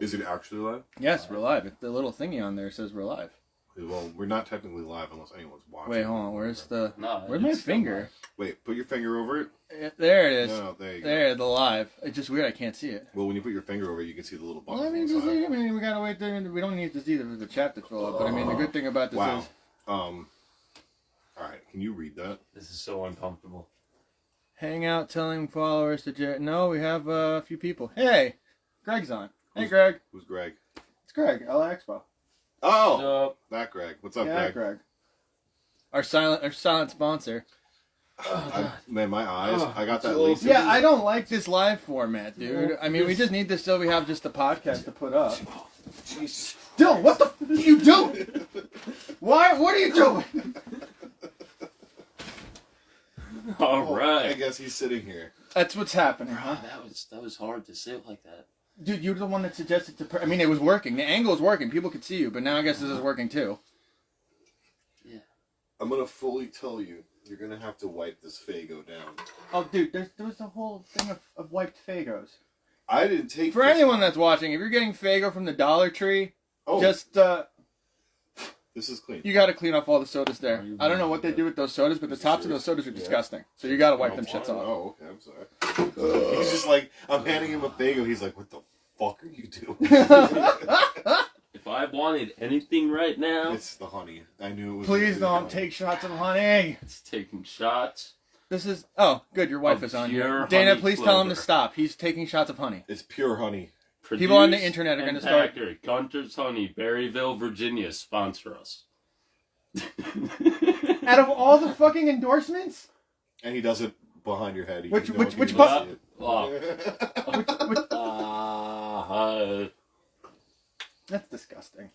Is it actually live? Yes, we're live. The little thingy on there says we're live. Well, we're not technically live unless anyone's watching. Wait, hold on. Where's the... No, where's my finger? Wait, put your finger over it. There it is. No, there you go. There, the live. It's just weird. I can't see it. Well, when you put your finger over it, you can see the little button. Well, we gotta wait there. We don't need to see the chat to fill up. But I mean, the good thing about this is... All right, can you read that? This is so uncomfortable. Hang out telling followers to... No, we have a few people. Hey! Greg's on. Hey, Greg. Who's Greg? It's Greg, LA Expo. Oh! That Greg. What's up, Yeah, Greg? Our silent sponsor. Man, my eyes. I got that lazy. Yeah, I don't like this live format, dude. I mean, we just need this so we have just the podcast to put up. Jesus. Dylan, what the f*** are you doing? Why? What are you doing? All right. I guess he's sitting here. That's what's happening, huh? That was hard to say it like that. Dude, you're the one that suggested to... I mean, it was working. The angle was working. People could see you, but now I guess this is working too. Yeah. I'm gonna fully tell you, you're gonna have to wipe this Faygo down. Oh, dude, there was a whole thing of wiped Fagos. I didn't take... For anyone that's watching, if you're getting Faygo from the Dollar Tree, just... This is clean. You gotta clean off all the sodas there. I don't know what they do with those sodas, but the tops of those sodas are disgusting. So you gotta wipe them shits off. Oh, okay, I'm sorry. He's just like, I'm handing him a Faygo, he's like, what the fuck are you doing? If I wanted anything right now... It's the honey. I knew it was... Please don't take shots of honey. It's taking shots. This is... Oh, good, your wife is on here. Dana, please tell him to stop. He's taking shots of honey. It's pure honey. People on the internet are going to start... Gunter's Honey, Berryville, Virginia, sponsor us. Out of all the fucking endorsements? And he does it behind your head. Which part? That's disgusting.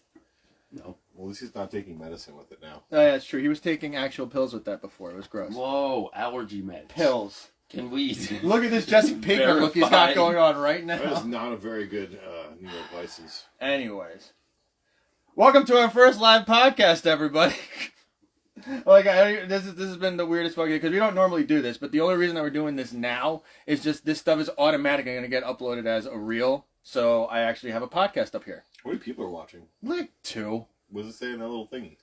No. Well, at least he's not taking medicine with it now. Oh, yeah, it's true. He was taking actual pills with that before. It was gross. Whoa, allergy meds. Pills. Can we... Look at this Jesse Pinkman look he's got going on right now. That is not a very good New York license. Anyways. Welcome to our first live podcast, everybody. This has been the weirdest fucking... Because we don't normally do this, but the only reason that we're doing this now is just this stuff is automatically going to get uploaded as a reel. So I actually have a podcast up here. How many people are watching? Like 2. What does it say in that little thingy?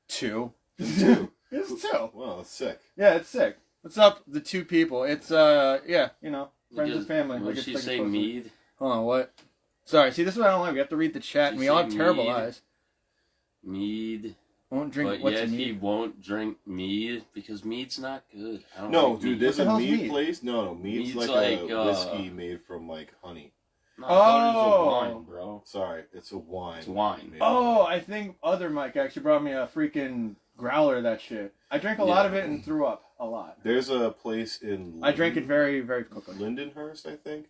2. It's 2. It's 2. Wow, that's sick. Yeah, it's sick. What's up, the 2 people? It's, yeah, you know, friends and family. What did she say, mead? Hold on, what? Sorry, see, this is what I don't like. We have to read the chat, and we all have terrible eyes. Mead. Won't drink, but what's yet mead? He won't drink mead, because mead's not good. I don't no, like dude, mead. there's a mead mead place. No, mead's like a whiskey made from, like, honey. No, it's a wine, bro. Sorry, it's a wine. It's wine. Oh, I think other Mike actually brought me a freaking growler of that shit. I drank a lot of it and threw up a lot. There's a place in... I drank it very, very quickly. Lindenhurst, I think?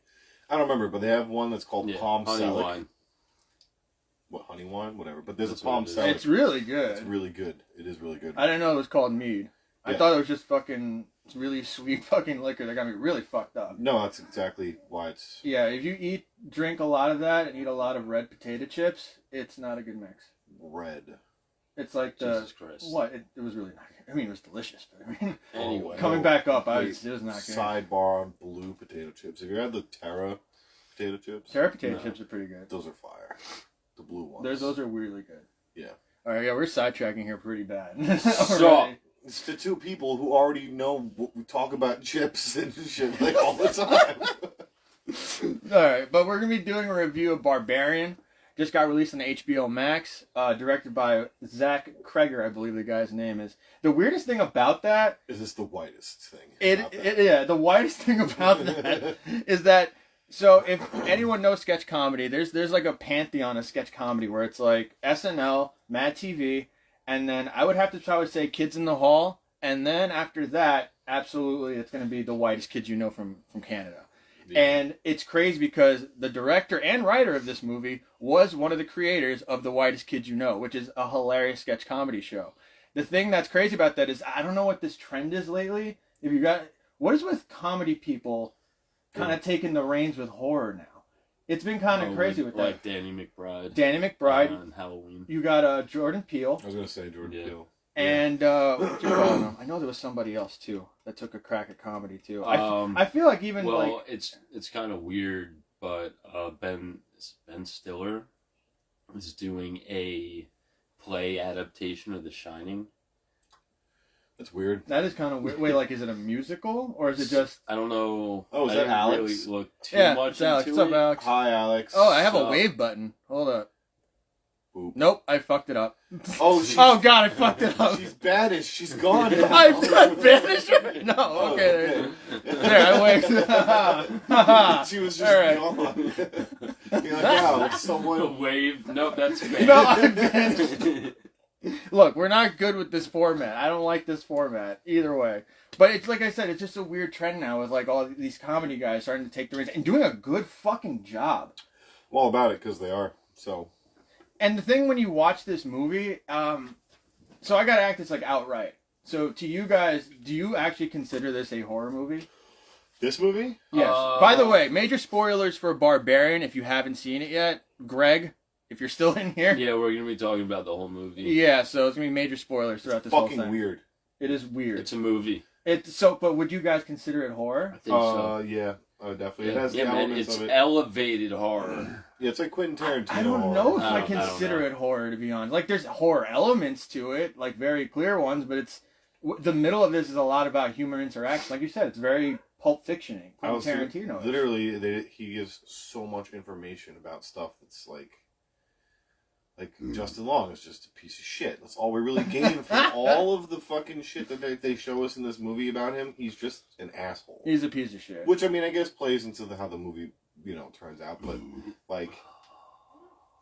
I don't remember, but they have one that's called Palm honey Selic. wine. What, honey wine? Whatever. But there's That's a Palm what it is. Selic. It's really good. It's really good. It is really good. I didn't know it was called mead. I Yeah. thought it was just fucking really sweet fucking liquor that got me really fucked up. No, that's exactly why it's... Yeah, if you drink a lot of that and eat a lot of red potato chips, it's not a good mix. Red. It's like the... Jesus Christ. What? It was really not good. I mean, it was delicious, but I mean... Anyway. Coming back up, Wait, it was not good. Sidebar on blue potato chips. Have you had the Terra potato chips? Terra potato chips are pretty good. Those are fire. The blue ones. Those are really good. Yeah. Alright, yeah, we're sidetracking here pretty bad. So... It's the 2 people who already know we talk about chips and shit like all the time. Alright, but we're going to be doing a review of Barbarian. Just got released on HBO Max, directed by Zach Kreger, I believe the guy's name is. The weirdest thing about that... Is this the whitest thing? Yeah, the widest thing about that is that... So, if anyone knows sketch comedy, there's like a pantheon of sketch comedy where it's like SNL, Mad TV... And then I would have to probably say Kids in the Hall. And then after that, absolutely, it's going to be The Whitest Kids You Know from Canada. Yeah. And it's crazy because the director and writer of this movie was one of the creators of The Whitest Kids You Know, which is a hilarious sketch comedy show. The thing that's crazy about that is I don't know what this trend is lately. What is with comedy people kind of taking the reins with horror now? It's been kind of crazy with that. Like Danny McBride. Danny McBride. On Halloween. You got Jordan Peele. I was going to say Jordan Peele. And what you call him? I know there was somebody else too that took a crack at comedy too. I feel like even well, it's kind of weird but Ben Stiller is doing a play adaptation of The Shining. That's weird. That is kind of weird. Wait, like, is it a musical or is it just? I don't know. Oh, is I that didn't Alex? really look too Yeah, much it's Alex. into What's up, it. Alex? Hi, Alex. Oh, I have a So- wave button. Hold up. Boop. Nope, I fucked it up. Oh, she's, Oh God, I fucked it up. she's banished. She's gone now. I banished her. No, Oh, okay. There, I waved. She was just All right. gone. You're like, wow, someone... Wave. Nope, that's bad. No, I banished. Look, we're not good with this format. I don't like this format either way. But it's like I said, it's just a weird trend now with like all these comedy guys starting to take the reins and doing a good fucking job. I'm all about it because they are. So And the thing when you watch this movie, so I gotta act this like outright. So to you guys, do you actually consider this a horror movie? this movie, Yes. By the way, major spoilers for Barbarian if you haven't seen it yet. Greg, if you're still in here. Yeah, we're gonna be talking about the whole movie. Yeah, so it's gonna be major spoilers throughout this whole fucking thing. weird. It is weird. It's a movie. But would you guys consider it horror? I think so. Yeah, definitely. It Yeah, has yeah, the man, elements it's of it. elevated horror. Yeah, it's like Quentin Tarantino. I don't horror. know if I I don't- I don't consider know. it horror, to be honest. Like, there's horror elements to it, like very clear ones, but it's the middle of this is a lot about human interaction. Like you said, it's very Pulp Fiction-y. I was Quentin Tarantino. literally, he gives so much information about stuff that's like Justin Long is just a piece of shit. That's all we really gain from all of the fucking shit that they show us in this movie about him. He's just an asshole. He's a piece of shit. Which, I mean, I guess plays into how the movie, turns out. But, like,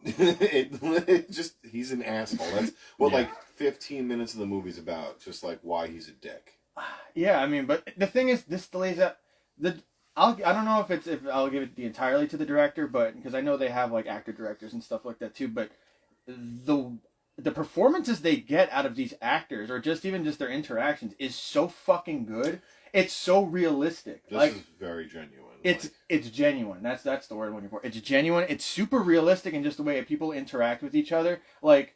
it just, he's an asshole. That's what, Yeah. 15 minutes of the movie's about. Just, why he's a dick. Yeah, I mean, but the thing is, this lays out I don't know if I'll give it entirely to the director, but because I know they have like actor directors and stuff like that too. But the performances they get out of these actors, or just their interactions, is so fucking good. It's so realistic. This is very genuine. It's genuine. That's the word I'm looking for. It's genuine. It's super realistic in just the way people interact with each other. Like,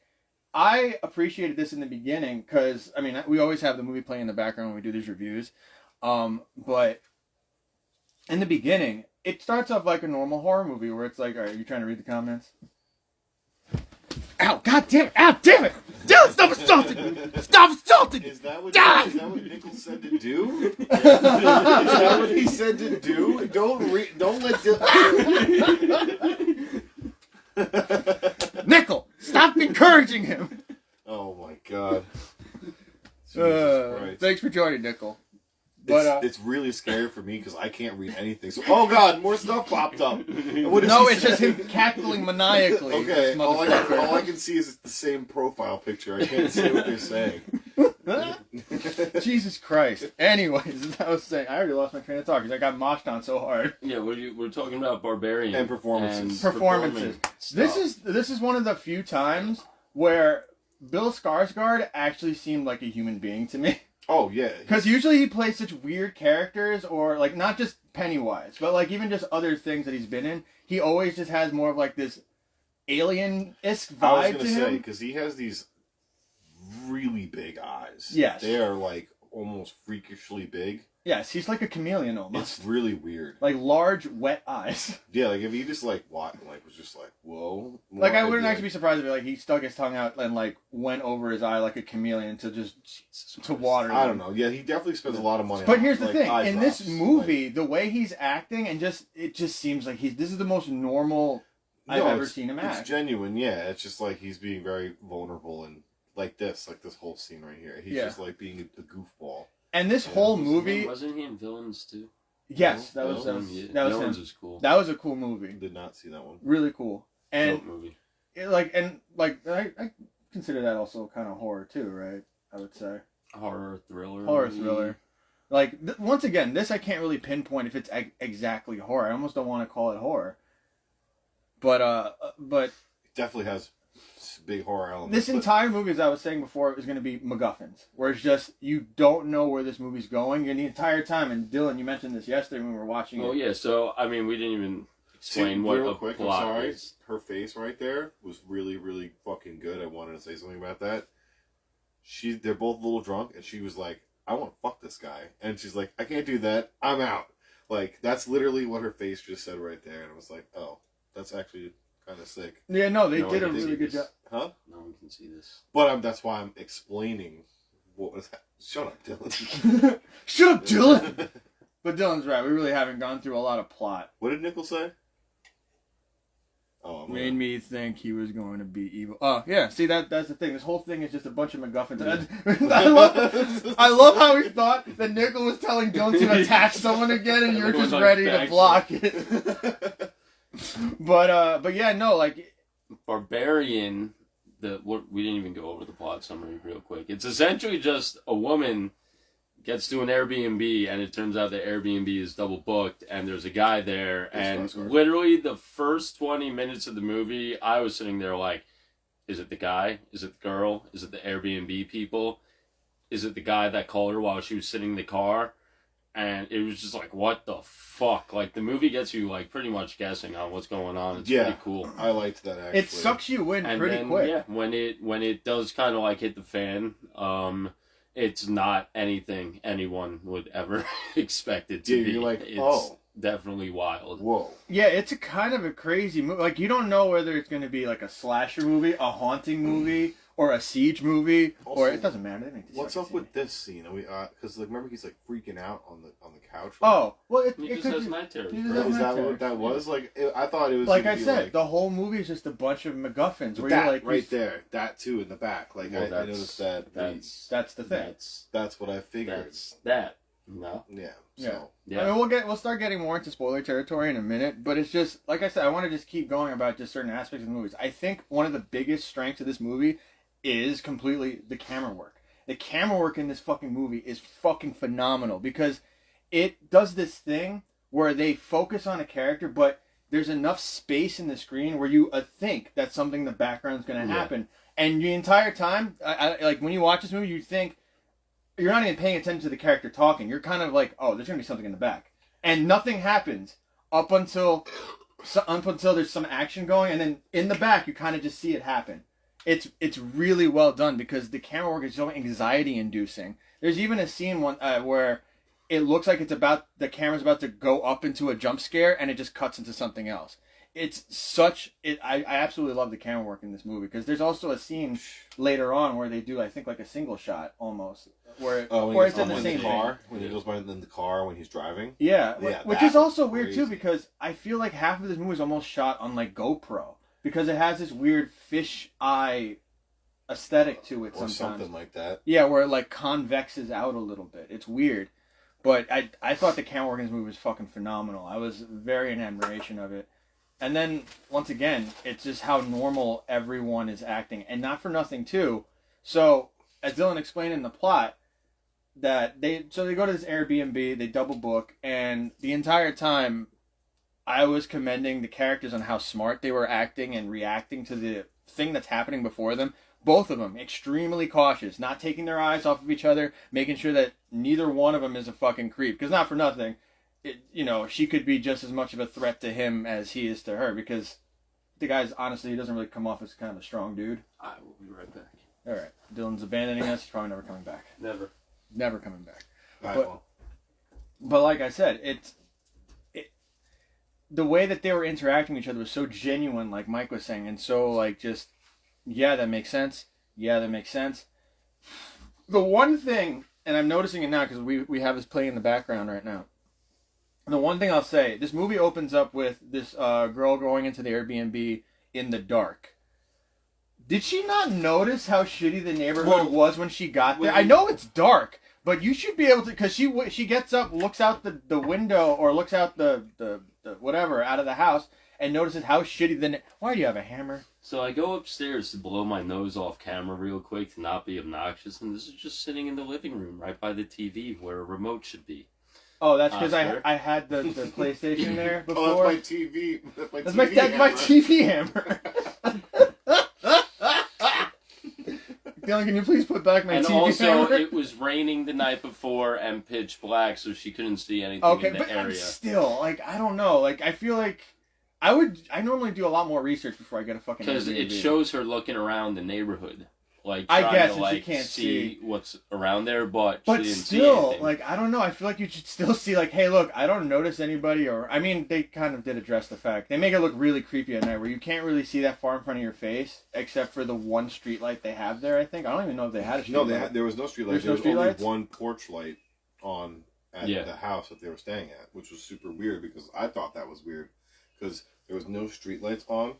I appreciated this in the beginning because, I mean, we always have the movie playing in the background when we do these reviews. But in the beginning, it starts off like a normal horror movie where it's like, all right, are you trying to read the comments? Ow, god damn it! Ow, damn it! Dylan, stop assaulting! Stop assaulting! Is that what Nichols said to do? Is that what he said to do? Don't let Nickel, stop encouraging him! Oh my god. Jesus Christ. Thanks for joining, Nickel. But, It's really scary for me because I can't read anything. So, oh god, more stuff popped up. What does no, he it's say? just him cackling maniacally. Okay, This all motherfucker. I can see is the same profile picture. I can't see what they're saying. Jesus Christ. Anyways, as I was saying, I already lost my train of thought because I got moshed on so hard. Yeah, we're talking about Barbarian And performances. Performances. This is one of the few times where Bill Skarsgård actually seemed like a human being to me. Oh yeah, Because usually he plays such weird characters, or like not just Pennywise, but like even just other things that he's been in. He always just has more of like this alien-esque vibe I was to gonna say him. because he has these really big eyes. Yes. they are almost freakishly big. Yes, he's like a chameleon almost. It's really weird. Like large, wet eyes. Yeah, if he just was just whoa. Like I wouldn't actually be surprised if he stuck his tongue out and went over his eye like a chameleon to just to water. I don't know. Yeah, he definitely spends a lot of money. But on, here's the thing: eye in drops. this movie, the way he's acting and it just seems like this is the most normal I've ever seen him act. It's genuine. Yeah, it's just he's being very vulnerable and this whole scene right here. He's just being a goofball. And this whole movie, Wasn't he in Villains too? yes, that No, was no, him. Villains was cool. That was a cool movie, Did not see that one. really cool, and Dope movie. I consider that also kind of horror too, right? I would say Horror thriller. horror movie. thriller. Once again, this I can't really pinpoint if it's exactly horror. I almost don't want to call it horror, but It definitely has big horror elements. this entire movie, as I was saying before, is going to be MacGuffins, where it's just you don't know where this movie's going, and the entire time. And Dylan, you mentioned this yesterday when we were watching it. Oh yeah, so I mean, we didn't even explain what real a quick. I'm plot sorry. is. Her face right there was really, really fucking good. I wanted to say something about that. They're both a little drunk, and she was like, "I want to fuck this guy," and she's like, "I can't do that. I'm out." Like, that's literally what her face just said right there, and I was like, oh, that's actually kind of sick. Yeah, no, they No did a one can really see good this. job. Huh? No one can see this. But that's why I'm explaining what was Shut up, Dylan. Shut up, Dylan! But Dylan's right, we really haven't gone through a lot of plot. What did Nickel say? Oh, Made me think he was going to be evil. Oh, yeah, see, that's the thing. This whole thing is just a bunch of MacGuffins. I love how he thought that Nickel was telling Dylan to attack someone again, and you're just ready to block it. But yeah, no, like... Barbarian, we didn't even go over the plot summary real quick. It's essentially just a woman gets to an Airbnb, and it turns out the Airbnb is double booked, and there's a guy there, and literally the first 20 minutes of the movie, I was sitting there like, is it the guy? Is it the girl? Is it the Airbnb people? Is it the guy that called her while she was sitting in the car? And it was just like, what the fuck? Like, the movie gets you, like, pretty much guessing on what's going on. It's pretty cool. I liked that, actually. It sucks you in and pretty then, quick. Yeah, when it does kind of, like, hit the fan, it's not anything anyone would ever expect it to be. You're like, it's definitely wild. Whoa. Yeah, it's a kind of a crazy movie. Like, you don't know whether it's going to be like a slasher movie, a haunting movie, or a siege movie, also, or it doesn't matter. They make what's up with this scene? Because remember he's like freaking out on the couch. Oh, well, he just has night terrors. Is that what that was? Like, I thought it was. Like I said, the whole movie is just a bunch of MacGuffins. Where that you're like, right there, that too in the back. Like, well, I noticed that. That's the thing. That's what I figured. That's that. No. Yeah. So. Yeah. I mean, we'll start getting more into spoiler territory in a minute, but it's just like I said, I want to just keep going about just certain aspects of the movies. I think one of the biggest strengths of this movie is completely the camera work. The camera work in this fucking movie is fucking phenomenal because it does this thing where they focus on a character, but there's enough space in the screen where you think that something in the background is going to happen. And the entire time, I like when you watch this movie, you think you're not even paying attention to the character talking. You're kind of like, oh, there's going to be something in the back. And nothing happens up until there's some action going, and then in the back, you kind of just see it happen. It's really well done because the camera work is so anxiety inducing. There's even a scene where it looks like the camera's about to go up into a jump scare and it just cuts into something else. I absolutely love the camera work in this movie because there's also a scene later on where they do, I think, like a single shot almost where it's in the same car when he goes by in the car when he's driving. Yeah, which is also weird too because I feel like half of this movie is almost shot on like GoPro. Because it has this weird fish eye aesthetic to it sometimes. Or something like that. Yeah, where it like convexes out a little bit. It's weird. But I thought the camera work in this movie was fucking phenomenal. I was very in admiration of it. And then, once again, it's just how normal everyone is acting. And not for nothing, too. So, as Dylan explained in the plot, that they go to this Airbnb, they double book, and the entire time I was commending the characters on how smart they were acting and reacting to the thing that's happening before them. Both of them, extremely cautious, not taking their eyes off of each other, making sure that neither one of them is a fucking creep. Because not for nothing, she could be just as much of a threat to him as he is to her. Because the guy's, honestly, he doesn't really come off as kind of a strong dude. I will be right back. All right. Dylan's abandoning us. He's probably never coming back. Never coming back. But like I said, the way that they were interacting with each other was so genuine, like Mike was saying, and so like just, yeah, that makes sense. Yeah, that makes sense. The one thing, and I'm noticing it now because we have this playing in the background right now. The one thing I'll say, this movie opens up with this girl going into the Airbnb in the dark. Did she not notice how shitty the neighborhood was when she got there? I know it's dark, but you should be able to, because she gets up, looks out the window, or looks out the whatever out of the house, and notices how shitty why do you have a hammer? So I go upstairs to blow my nose off camera real quick to not be obnoxious, and this is just sitting in the living room right by the TV where a remote should be. Oh, that's because I had the PlayStation there before. Oh, that's my TV. That's my TV hammer. Dylan, can you please put back my TV hammer? And also, it was raining the night before and pitch black, so she couldn't see anything in the area. Okay, but still, like, I don't know. Like, I feel like I normally do a lot more research before I get a fucking Airbnb. Because it shows her looking around the neighborhood. like I trying guess, to and like she can't see what's around there, but she But didn't see still, anything. like, I don't know. I feel like you should still see, like, hey, look, I don't notice anybody, or, I mean, they kind of did address the fact. They make it look really creepy at night, where you can't really see that far in front of your face, except for the one street light they have there, I think. I don't even know if they had a street light. There was no street light. There's There no was street only lights? one porch light on at the house that they were staying at, which was super weird because I thought that was weird because there was no street lights on,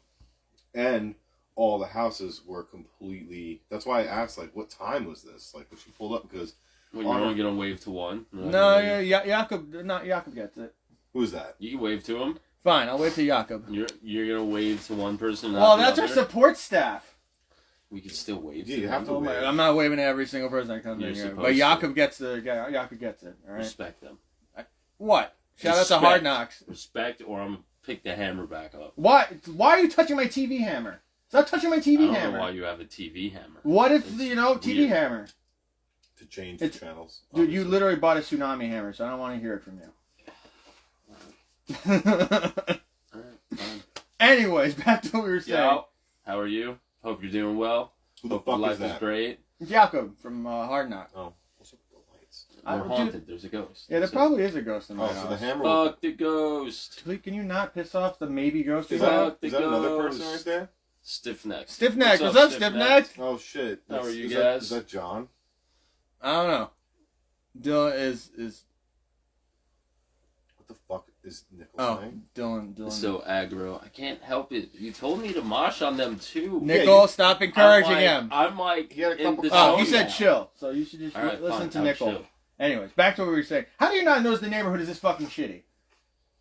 and all the houses were completely. That's why I asked, like, what time was this? Like, when she pulled up, because Well, you're only gonna wave to one. No, Jakob gets it. who's that? You can wave to him. Fine, I'll wait till Jakob. You're gonna wave to one person. Not Well, the that's our other? support staff. We can still wave. Yeah, to you have them. to wave. I'm not waving to every single person that comes You're in here, supposed but to. Jakob gets Jakob gets it. All right. Respect them. What? Shout out Respect. to Hard Knocks. Respect, or I'm gonna pick the hammer back up. Why? Why are you touching my TV hammer? Stop touching my I TV don't hammer. know why you have a TV hammer. What if It's TV weird. hammer? To change It's- the channels. Dude, you obviously. literally bought a tsunami hammer, so I don't want to hear it from you. Alright, fine. Anyways, back to what we were saying. Yo, how are you? Hope you're doing well. Who the Hope your fuck life is that? great. Jakob from Hard Knock. Oh, what's up with the lights? I- We're dude- haunted. There's a ghost. Yeah, there So- probably is a ghost in my Oh, house. so the hammer. Fuck the ghost. Please, can you not piss off the maybe ghost you Is have? that, Fuck the is that another ghost. person right there? Stiff neck. Stiff neck. What's up, stiff neck? Oh shit! How are you is guys? Is that John? I don't know. Dylan is What the fuck is Nickel oh saying? Dylan. So aggro. I can't help it. You told me to mosh on them too. Nickel, you- stop encouraging him. I'm like, He had a in couple the calls. Oh, he zone said now. chill. So you should just All right, listen fine, to I'll Nickel. chill. Anyways, back to what we were saying. How do you not notice the neighborhood is this fucking shitty?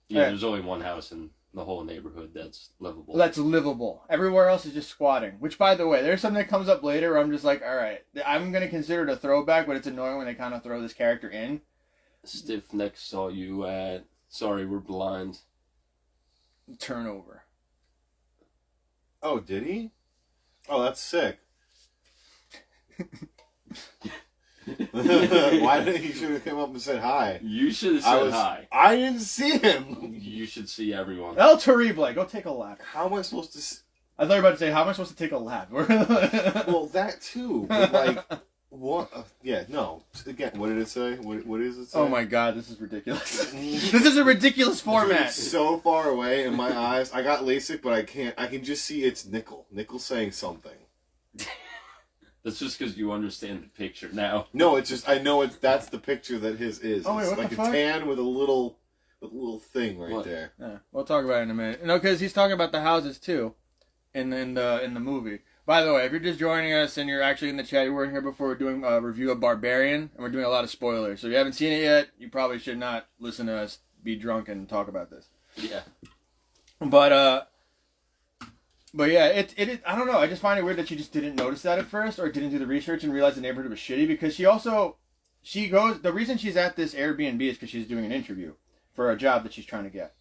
Yeah, Alright. there's only one house in the whole neighborhood that's livable. That's livable. Everywhere else is just squatting. Which, by the way, there's something that comes up later where I'm just like, all right, I'm going to consider it a throwback, but it's annoying when they kind of throw this character in. Stiff neck saw you at. Sorry, we're blind. Turnover. Oh, did he? Oh, that's sick. Why didn't he should have come up and said hi? You should have said hi. I didn't see him. You should see everyone. El Terrible, go take a lap. How am I supposed to? I thought you were about to say, how am I supposed to take a lap? Well, that too. But like, what? Yeah, no. Again, what did it say? What is it say? Oh my god, this is ridiculous. This is a ridiculous format. It's so far away in my eyes. I got LASIK, but I can't. I can just see it's Nickel. Nickel saying something. That's just because you understand the picture now. No, it's just I know that's the picture that his is. Oh, wait, it's what like the a fuck? tan with a little thing right What? there. Yeah, we'll talk about it in a minute. No, because he's talking about the houses too, in the movie. By the way, if you're just joining us and you're actually in the chat, you weren't here before. We're doing a review of Barbarian, and we're doing a lot of spoilers. So if you haven't seen it yet, you probably should not listen to us be drunk and talk about this. Yeah. But yeah, it I don't know. I just find it weird that she just didn't notice that at first, or didn't do the research and realize the neighborhood was shitty. Because she goes. The reason she's at this Airbnb is because she's doing an interview for a job that she's trying to get.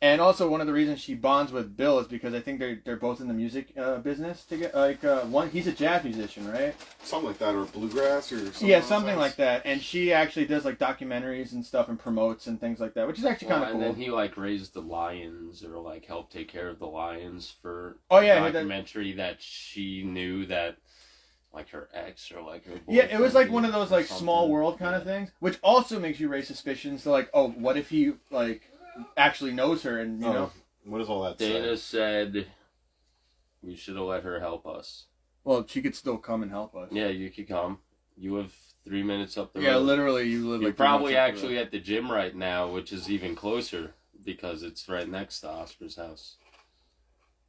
And also one of the reasons she bonds with Bill is because I think they're both in the music business together. One he's a jazz musician, right? Something like that, or bluegrass, or something. Yeah, something like that. And she actually does like documentaries and stuff and promotes and things like that, which is actually kind of cool. And then he like raised the lions or like helped take care of the lions for Oh, yeah, a documentary that she knew that like her ex or like her Yeah, it was like boyfriend one of those or like small something. world kind of Yeah. things, which also makes you raise suspicions. So like, oh, what if he like actually knows her and you know? What does all that say? Dana said we should have let her help us. Well, she could still come and help us. Yeah, you could come. You have 3 minutes up the Yeah, road. literally, you live You're like probably 3 months up the actually road. at the gym right now, which is even closer because it's right next to Oscar's house.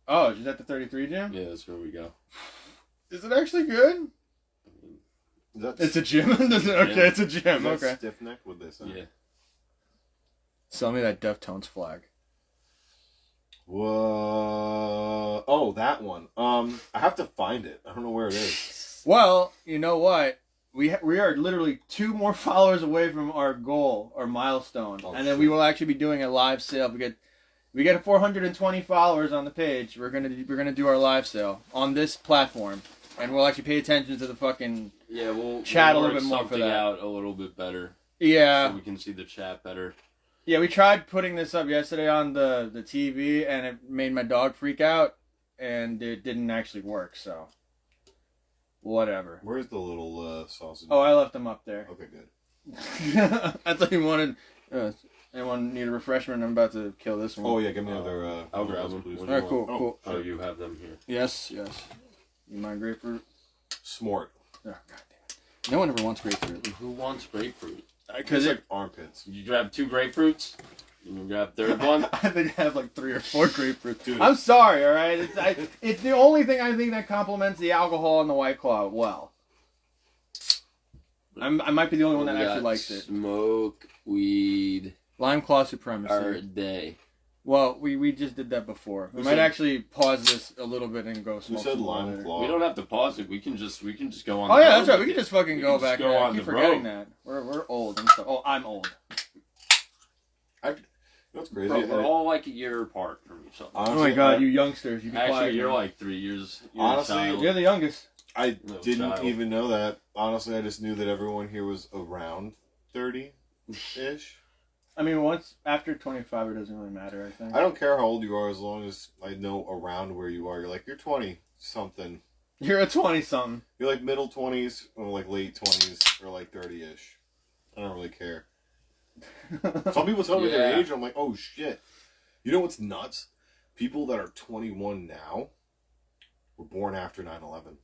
Oh, she's at the 33 gym. Yeah, that's where we go. Is it actually good? It's a gym. Okay, it's a gym. Okay. Stiff neck with this. Yeah. Sell me that Deftones flag. Whoa! Oh, that one. I have to find it. I don't know where it is. Well, you know what? We are literally 2 more followers away from our goal, our milestone, Oh, and then we shit. will actually be doing a live sale. We get 420 followers on the page. We're gonna do our live sale on this platform, and we'll actually pay attention to the fucking Yeah, we'll chat a work little bit more for something that. out a little bit better. Yeah. So we can see the chat better. Yeah, we tried putting this up yesterday on the TV, and it made my dog freak out, and it didn't actually work, so. Whatever. Where's the little sausage? Oh, I left them up there. Okay, good. I thought you wanted... anyone need a refreshment? I'm about to kill this one. Oh, yeah, give me another... I'll grab them. please. All right, cool. Oh, you have them here. Yes. You mind grapefruit? Smart. Oh, God damn it. No one ever wants grapefruit. Who wants grapefruit? Because it's like armpits. You grab 2 grapefruits? You grab third one? I think I have like 3 or 4 grapefruits. Dude. I'm sorry, all right? It's the only thing I think that complements the alcohol and the White Claw well. I might be the only one that actually likes it. Smoke weed. Lime Claw supremacy. Our day. Well, we just did that before. We might actually pause this a little bit and go smoke. Who said some Lime later. Claw? We don't have to pause it. We can just go on. Oh the yeah, road that's right. We with can it. just fucking go back. Go on I keep the forgetting road. that. We're old and stuff. Oh, I'm old. That's crazy. Bro, we're all like a year apart from each other. Honestly, Oh my God, you youngsters! You be Actually, quiet, you're man. like 3 years. Honestly, You're the youngest. I No didn't child. even know that. Honestly, I just knew that everyone here was around 30-ish. I mean, once after 25, it doesn't really matter. I think. I don't care how old you are as long as I know around where you are. You're like, you're 20-something. You're a 20-something. You're like middle 20s or like late 20s or like 30-ish. I don't really care. Some people tell me their Yeah. age, and I'm like, oh shit. You know what's nuts? People that are 21 now were born after 9/11.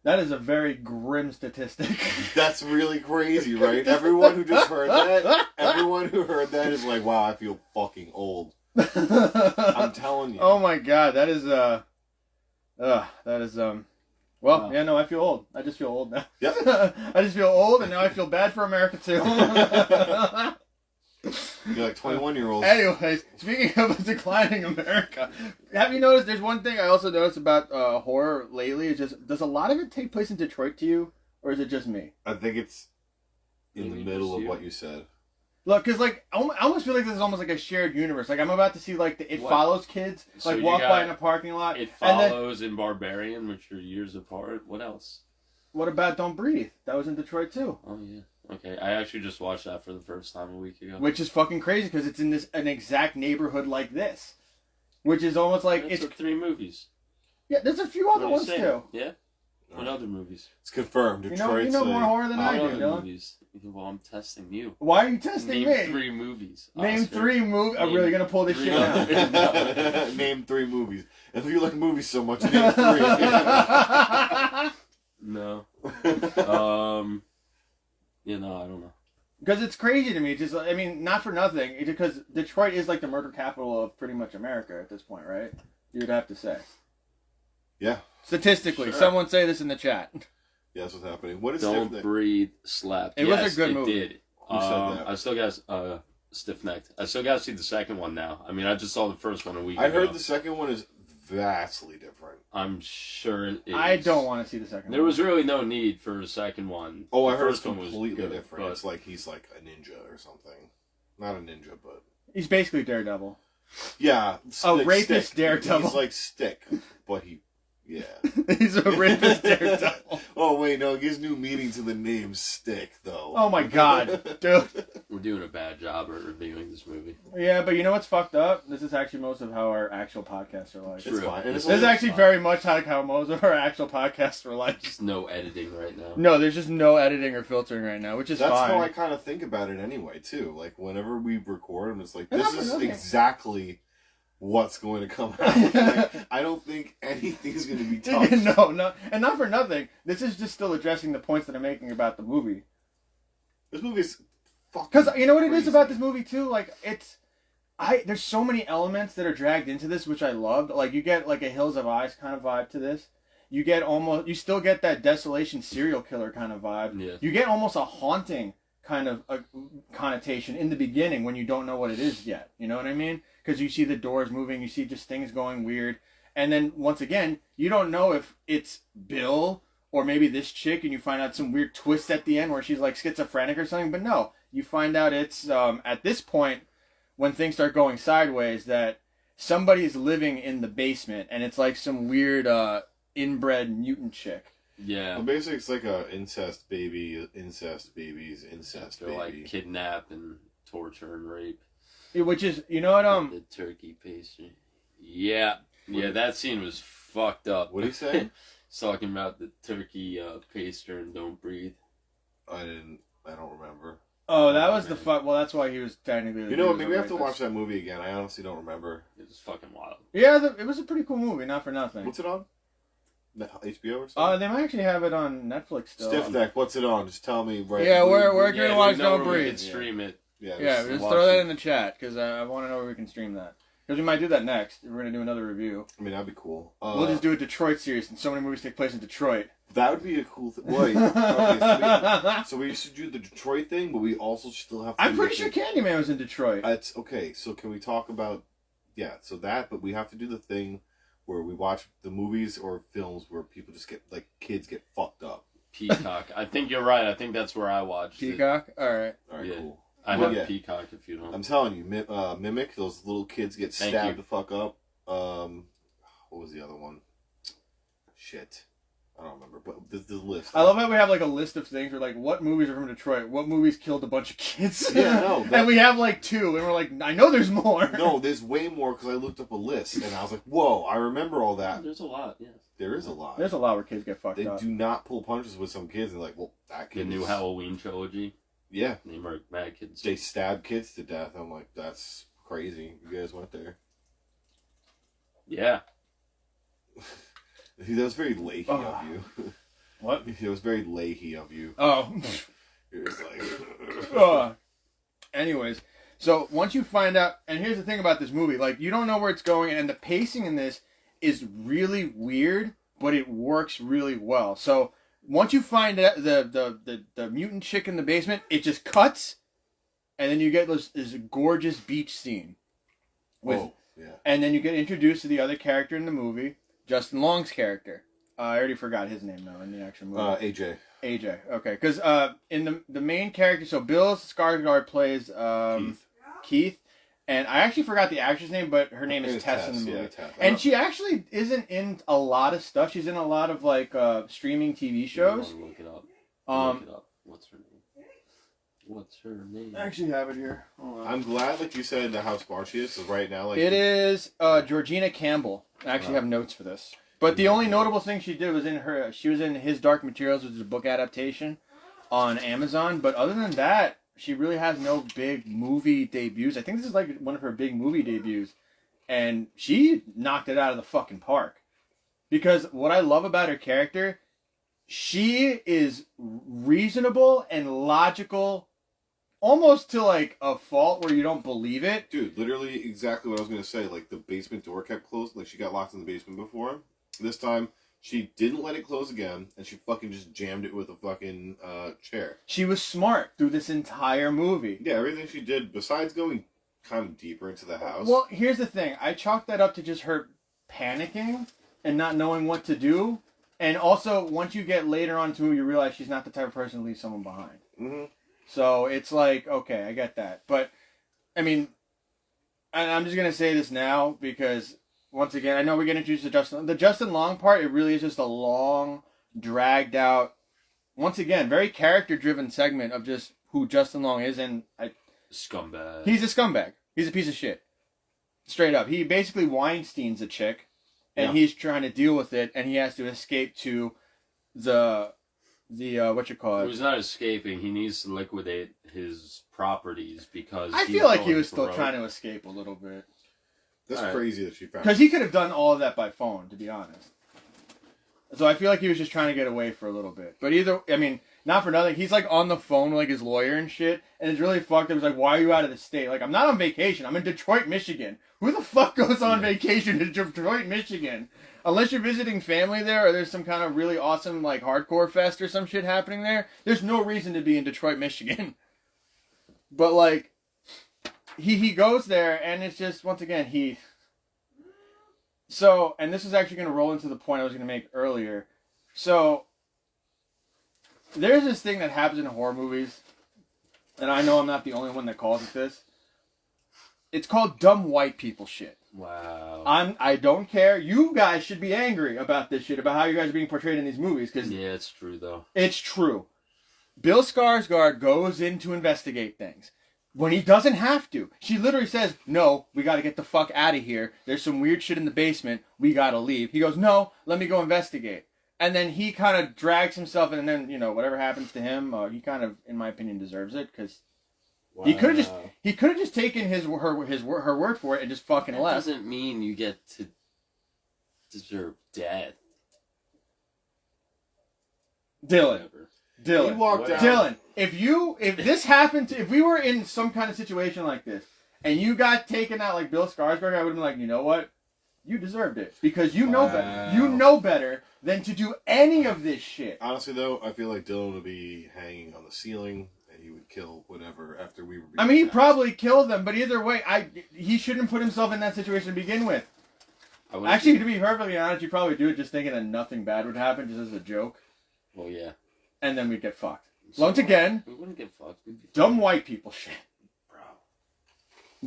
That is a very grim statistic. That's really crazy, right? Everyone who just heard that, everyone who heard that is like, wow, I feel fucking old. I'm telling you. Oh my God, that is well, Wow. yeah, no, I feel old. I just feel old now. Yep. I just feel old, and now I feel bad for America too. You're like 21-year-olds. Anyways, speaking of a declining America, have you noticed? There's one thing I also noticed about horror lately. Is just, does a lot of it take place in Detroit to you, or is it just me? I think it's in the Maybe middle just of you. what you said. Look, because like I almost feel like this is almost like a shared universe. Like I'm about to see like the It What? Follows kids So like you walk got by in a parking lot. It And then, follows in Barbarian, which are years apart. What else? what about Don't Breathe? That was in Detroit too. Oh yeah. Okay, I actually just watched that for the first time a week ago. Which is fucking crazy because it's in an exact neighborhood like this, which is almost like It's it's 3 movies. yeah. There's a few other What are you ones saying? too. Yeah. What other movies? It's confirmed. You Detroit's know more horror than What I do, other Dylan. movies? Well, I'm testing you. Why are you testing Name me? 3 movies. Name Oscar. 3 movies. I'm Name really gonna pull this 3 shit out. others. Name 3 movies. If you like movies so much, name 3. No. I don't know. Because it's crazy to me. Just I mean, not for nothing. It's because Detroit is like the murder capital of pretty much America at this point, right? You'd have to say. Yeah. Statistically, Sure. someone say this in the chat. Yeah, that's what's happening. What is Don't Stiff Breathe slapped. It Yes, was a good it movie. did. Who said that? I still got stiff-necked. I still got to see the second one now. I mean, I just saw the first one a week I ago. heard the second one is vastly different. I'm sure it is. I don't want to see the second There one. was really no need for a second one. Oh, The I heard it's first one was completely good, different. but- It's like he's like a ninja or something. Not a ninja, but He's basically Daredevil. yeah. rapist Stick. Daredevil. He's like Stick, but yeah. He's a rapist Daredevil. Oh wait, no, it gives new meaning to the name Stick, though. Oh my God, dude. We're doing a bad job at reviewing this movie. Yeah, but you know what's fucked up? This is actually most of how our actual podcasts are like. It's True. fine. And This it's This is like- actually very much like how most of our actual podcasts are like. Just no editing right now. No, there's just no editing or filtering right now, which is That's fine. how I kind of think about it anyway, too. Like, whenever we record them, it's like, And this not for is nothing. exactly what's going to come out. Like, I don't think anything's going to be touched. no, and not for nothing. This is just still addressing the points that I'm making about the movie. This movie's fucking Because you know what it is crazy. about this movie too. Like there's so many elements that are dragged into this, which I loved. Like you get like a Hills of Eyes kind of vibe to this. You still get that desolation serial killer kind of vibe. Yeah. You get almost a haunting kind of a connotation in the beginning when you don't know what it is yet. You know what I mean? Because you see the doors moving, you see just things going weird. And then, once again, you don't know if it's Bill or maybe this chick, and you find out some weird twist at the end where she's like schizophrenic or something. But no, you find out it's, at this point, when things start going sideways, that somebody's living in the basement, and it's like some weird inbred mutant chick. Yeah. Well, basically, it's like a incest babies, incest They're baby. like kidnap and torture and rape. Which is, you know what, The turkey pastry. Yeah. Yeah, that scene was fucked up. What'd he say? talking about the turkey paster and Don't Breathe. I don't remember. Oh, that was the fuck. Well, that's why he was technically. You know what? Maybe I have to watch that movie again. I honestly don't remember. It was fucking wild. Yeah, it was a pretty cool movie. Not for nothing. What's it on? HBO or something? They might actually have it on Netflix still. Stiff Neck. What's it on? Just tell me. Right. Yeah, we're gonna watch Don't Breathe. Breathe. Stream it. Yeah, just throw that in the chat because I want to know where we can stream that. Because we might do that next. We're gonna do another review. I mean, that'd be cool. We'll just do a Detroit series, and so many movies take place in Detroit. That would be a cool thing. Wait, okay, so we should do the Detroit thing, but we also still have to... I'm pretty sure Candyman was in Detroit. That's okay, so can we talk about... Yeah, so that, but we have to do the thing where we watch the movies or films where people just get, like, kids get fucked up. Peacock. I think you're right. I think that's where I watched Peacock? Alright. Alright, yeah. cool. I have Peacock if you don't. I'm telling you, Mimic, those little kids get stabbed the fuck up. What was the other one? Shit. I don't remember, but there's the list. I love how we have like a list of things. We're like, what movies are from Detroit? What movies killed a bunch of kids? Yeah, no. And we have like 2, and we're like, I know there's more. No, there's way more because I looked up a list, and I was like, whoa, I remember all that. There's a lot, yes. There is a lot. There's a lot where kids get fucked up. They do not pull punches with some kids, and like, well, that kid The new Halloween trilogy. Yeah. They murk mad kids. They stab kids to death. I'm like, that's crazy. You guys went there. Yeah. That was very Leahy of you. What? It was very Leahy of you. Oh. It was like... Anyways, so once you find out, and here's the thing about this movie, like, you don't know where it's going, and the pacing in this is really weird, but it works really well. So once you find out the mutant chick in the basement, it just cuts, and then you get this gorgeous beach scene. And then you get introduced to the other character in the movie, Justin Long's character. I already forgot his name now in the actual movie. AJ. Okay, because in the main character, so Bill Skarsgård plays Keith, and I actually forgot the actress name, but her name is Tess in the movie. Yeah, and she actually isn't in a lot of stuff. She's in a lot of like streaming TV shows. Look it up. What's her name? I actually have it here. I'm glad, like you said, how smart she is. So right now, like it is Georgina Campbell. I actually have notes for this. But the only notable thing she did was she was in His Dark Materials, which is a book adaptation on Amazon. But other than that, she really has no big movie debuts. I think this is like one of her big movie debuts. And she knocked it out of the fucking park. Because what I love about her character, she is reasonable and logical, almost to like a fault where you don't believe it. Dude, literally exactly what I was going to say. Like, the basement door kept closed. Like, she got locked in the basement before. This time, she didn't let it close again, and she fucking just jammed it with a fucking chair. She was smart through this entire movie. Yeah, everything she did, besides going kind of deeper into the house. Well, here's the thing. I chalked that up to just her panicking and not knowing what to do. And also, once you get later on to you realize she's not the type of person to leave someone behind. Mm-hmm. So it's like, okay, I get that. But, I mean, and I'm just going to say this now because... Once again, I know we get introduced to Justin. The Justin Long part, it really is just a long, dragged out, once again, very character-driven segment of just who Justin Long is. And Scumbag. He's a scumbag. He's a piece of shit. Straight up. He basically Weinsteins a chick, and he's trying to deal with it, and he has to escape to the what you call it? He's not escaping. He needs to liquidate his properties because I feel like he was still trying to escape a little bit. That's crazy that she found. Because he could have done all of that by phone, to be honest. So I feel like he was just trying to get away for a little bit. But not for nothing, he's like on the phone with like his lawyer and shit, and it's really fucked up. He's like, why are you out of the state? Like, I'm not on vacation. I'm in Detroit, Michigan. Who the fuck goes on vacation to Detroit, Michigan? Unless you're visiting family there, or there's some kind of really awesome like hardcore fest or some shit happening there, there's no reason to be in Detroit, Michigan. But like... He goes there, and it's just, once again, So, and this is actually going to roll into the point I was going to make earlier. So, there's this thing that happens in horror movies, and I know I'm not the only one that calls it this. It's called dumb white people shit. Wow. I don't care. You guys should be angry about this shit, about how you guys are being portrayed in these movies. Cause yeah, it's true, though. It's true. Bill Skarsgård goes in to investigate things. When he doesn't have to. She literally says, no, we gotta get the fuck out of here. There's some weird shit in the basement. We gotta leave. He goes, no, let me go investigate. and then he kind of drags himself, and then whatever happens to him, he kind of, in my opinion, deserves it because he could have just taken her word for it and just fucking left. That doesn't mean you get to deserve death. Dylan, He walked out. Dylan, if this happened if we were in some kind of situation like this, and you got taken out like Bill Skarsgård, I would have been like, you know what? You deserved it. Because you know better. You know better than to do any of this shit. Honestly, though, I feel like Dylan would be hanging on the ceiling, and he would kill whatever after we were... I mean, he probably killed them, but either way, he shouldn't put himself in that situation to begin with. Actually, to be perfectly honest, you probably do it just thinking that nothing bad would happen, just as a joke. Well, yeah. And then we'd get fucked. Once again, we wouldn't get fucked. Dumb white people shit.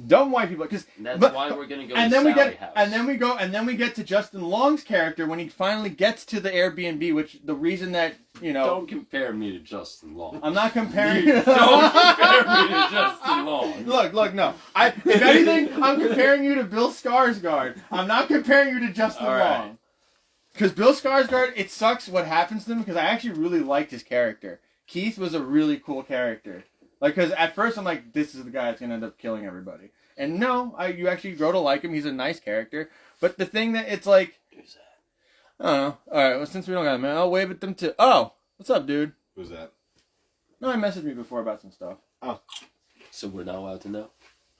Dumb white people, because why we're gonna go. And to then we Sally get, house. and then we get to Justin Long's character when he finally gets to the Airbnb. Which the reason that don't compare me to Justin Long. I'm not comparing. Don't compare me to Justin Long. Look, no. If anything, I'm comparing you to Bill Skarsgård. I'm not comparing you to Justin Long. Because Bill Skarsgård, it sucks what happens to him. Because I actually really liked his character. Keith was a really cool character. Like, because at first I'm like, this is the guy that's going to end up killing everybody. And no, you actually grow to like him. He's a nice character. But the thing that it's like... Who's that? I don't know. Alright, well, since we don't got him, I'll wave at them too. Oh! What's up, dude? Who's that? No, he messaged me before about some stuff. Oh. So we're not allowed to know?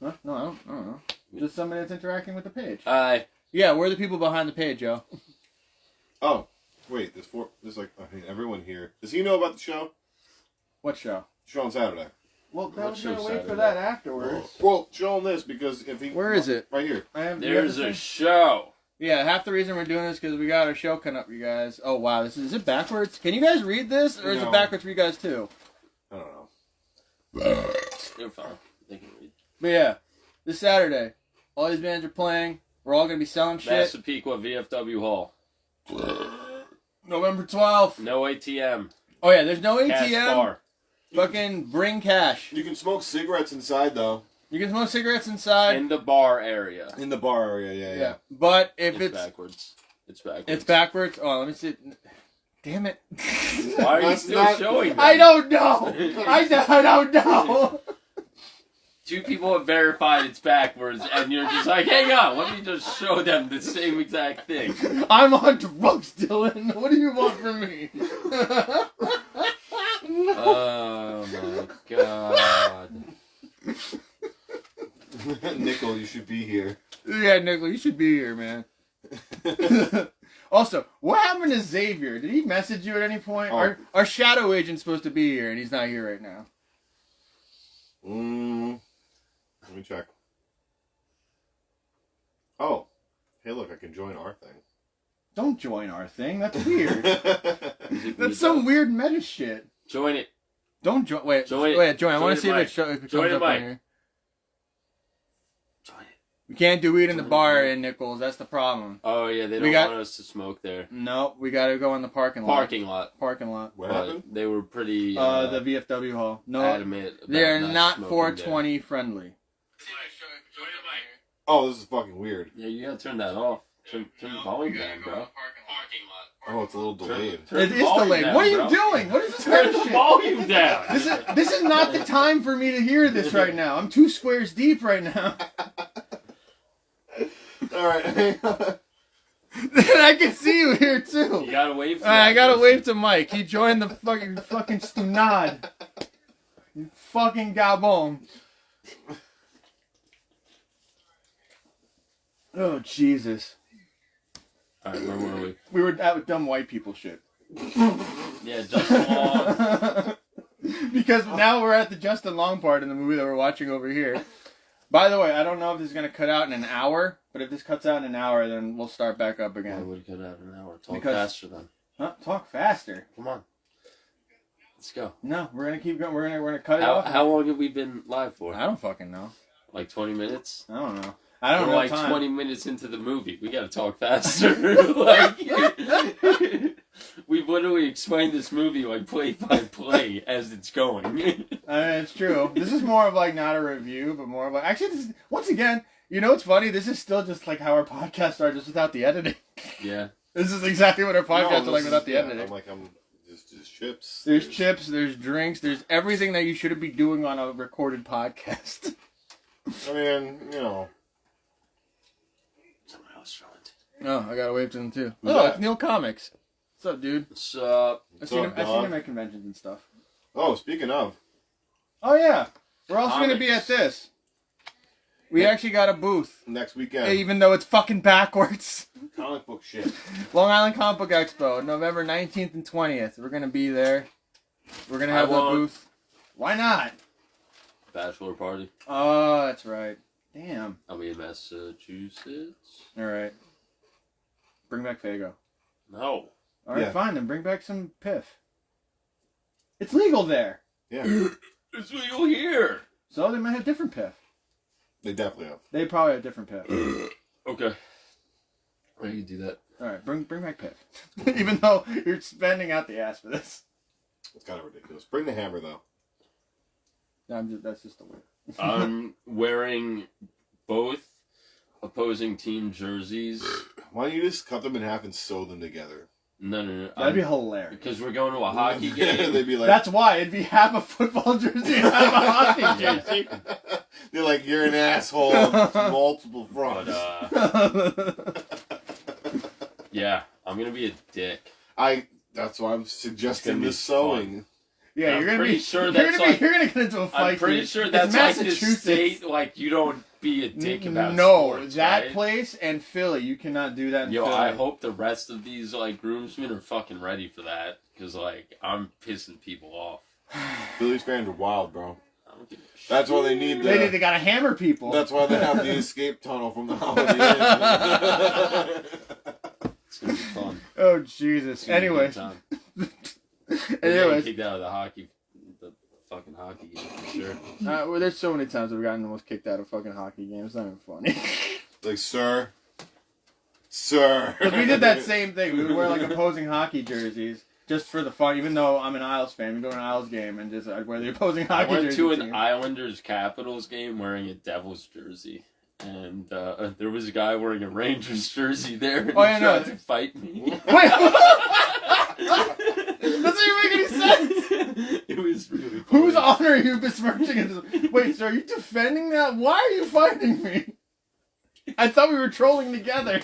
Huh? No, I don't know. Just somebody that's interacting with the page. Hi. Yeah, we're the people behind the page, yo. Oh. Wait, there's like, I mean, everyone here. Does he know about the show? What show? Show on Saturday. Well, What was gonna show wait Saturday? for that afterwards. Well, show him this because if he... Where is it? Right here. There's a show. Yeah, half the reason we're doing this is because we got our show coming up, you guys. Oh, wow. Is it backwards? Can you guys read this? Or is it backwards for you guys, too? I don't know. They're fine. They can read. But yeah, this Saturday, all these bands are playing. We're all going to be selling shit. Massapequa VFW Hall. November 12th. No ATM. Oh, yeah, there's no ATM. Cash bar. Fucking bring cash. You can smoke cigarettes inside, though. You can smoke cigarettes inside. In the bar area. In the bar area, yeah. But if it's backwards. It's backwards. It's backwards. Oh, let me see. Damn it. Why are you still showing them? I don't know. I don't know. Two people have verified it's backwards, and you're just like, hang on, let me just show them the same exact thing. I'm on drugs, Dylan. What do you want from me? Oh my god. Nickel, you should be here. Yeah, Nickel, you should be here, man. Also, what happened to Xavier? Did he message you at any point? Oh. Our shadow agent's supposed to be here, and he's not here right now. Let me check. Oh. Hey, look, I can join our thing. Don't join our thing. That's weird. That's some weird meta shit. Join it. Don't join. Wait, join. I want to see if it shows up on here. Join it. We can't do weed in the bar in Nichols. That's the problem. Oh yeah, they don't want us to smoke there. No, we got to go in the parking lot. Parking lot. What happened? They were pretty. The VFW hall. No, adamant. They are not 420 there. Friendly. Oh, this is fucking weird. Yeah, you gotta turn that off. Turn the volume down, bro. Oh, it's a little delayed. It is delayed. Down, what are you bro. doing? What is this Turn kind of the shit? volume down. This is not the time for me to hear this right now. I'm 2 squares deep right now. Alright. I can see you here too. You gotta wave to I gotta wave to Mike. He joined the fucking stunad. You fucking Gabon. Oh, Jesus. Alright, where were we? We were at dumb white people shit. Yeah, Justin Long. Because now we're at the Justin Long part in the movie that we're watching over here. By the way, I don't know if this is going to cut out in an hour, but if this cuts out in an hour, then we'll start back up Why again. would it cut out in an hour? Talk faster then. Huh? Talk faster. Come on. Let's go. No, we're going to keep going. We're going to cut it off. How long have we been live for? I don't fucking know. Like 20 minutes? I don't know. I don't We're know like time. 20 minutes into the movie. We gotta talk faster. Like, we've literally explained this movie like play by play as it's going. I mean, it's true. This is more of like not a review, but more of like... Actually, once again, you know what's funny? This is still just like how our podcasts are, just without the editing. Yeah. This is exactly what our podcasts are like without the editing. I'm like, there's chips. There's chips, there's drinks, there's everything that you should be doing on a recorded podcast. I mean, you know. Someone else joined. Oh, I gotta wave to them too. Who's oh, that? it's Neil Comics. What's up, dude? What's up? I've seen him at conventions and stuff. Oh, speaking of. Oh, yeah. We're also Comics. going to be at this. We actually got a booth. Next weekend. Even though it's fucking backwards. Comic book shit. Long Island Comic Book Expo, November 19th and 20th. We're going to be there. We're going to have a booth. Why not? Bachelor party. Oh, that's right. Damn. I'll be in Massachusetts. All right. Bring back Fago. No. All right, Yeah. fine. Then bring back some Piff. It's legal there. Yeah. It's legal here. So they might have different Piff. They definitely have. They probably have different Piff. Okay. I can do that. All right, bring back Piff. Even though you're spending out the ass for this. It's kind of ridiculous. Bring the hammer, though. That's just the way. I'm wearing both opposing team jerseys. Why don't you just cut them in half and sew them together? No. That'd be hilarious. Because we're going to a hockey game. They'd be like, That's why it'd be half a football jersey and half a hockey jersey. they're like, you're an asshole. Multiple fronts. Yeah, I'm gonna be a dick. That's why I'm suggesting It's gonna the be sewing. Yeah, I'm you're gonna pretty be sure you're that's gonna, like- you're gonna get into a fight. I'm pretty dude. sure It's that's like the Massachusetts. state, like, you don't be a dick about No, sports, that right? place and Philly, you cannot do that in Yo, Philly. I hope the rest of these, like, groomsmen are fucking ready for that. Because, like, I'm pissing people off. Phillies fans are wild, bro. I don't give a shit. That's why they need They gotta hammer people. That's why they have the escape tunnel from the Holiday Inn. It's gonna be fun. Oh Jesus. It's gonna be a Anyways. good time. We're getting Anyways. kicked out of the fucking hockey game for sure. Well, there's so many times we've gotten almost kicked out of fucking hockey games. It's not even funny. Like, sir. Because we did that same thing. We would wear like opposing hockey jerseys just for the fun. Even though I'm an Isles fan, we go to an Isles game and just I'd wear the opposing I hockey went jersey. to an team. Islanders Capitals game wearing a Devils jersey. And there was a guy wearing a Rangers jersey there, and Oh, he yeah, tried no. to fight me. Wait, that doesn't even make any sense. It was really funny. Whose honor are you besmirching? Wait, sir, are you defending that? Why are you fighting me? I thought we were trolling together.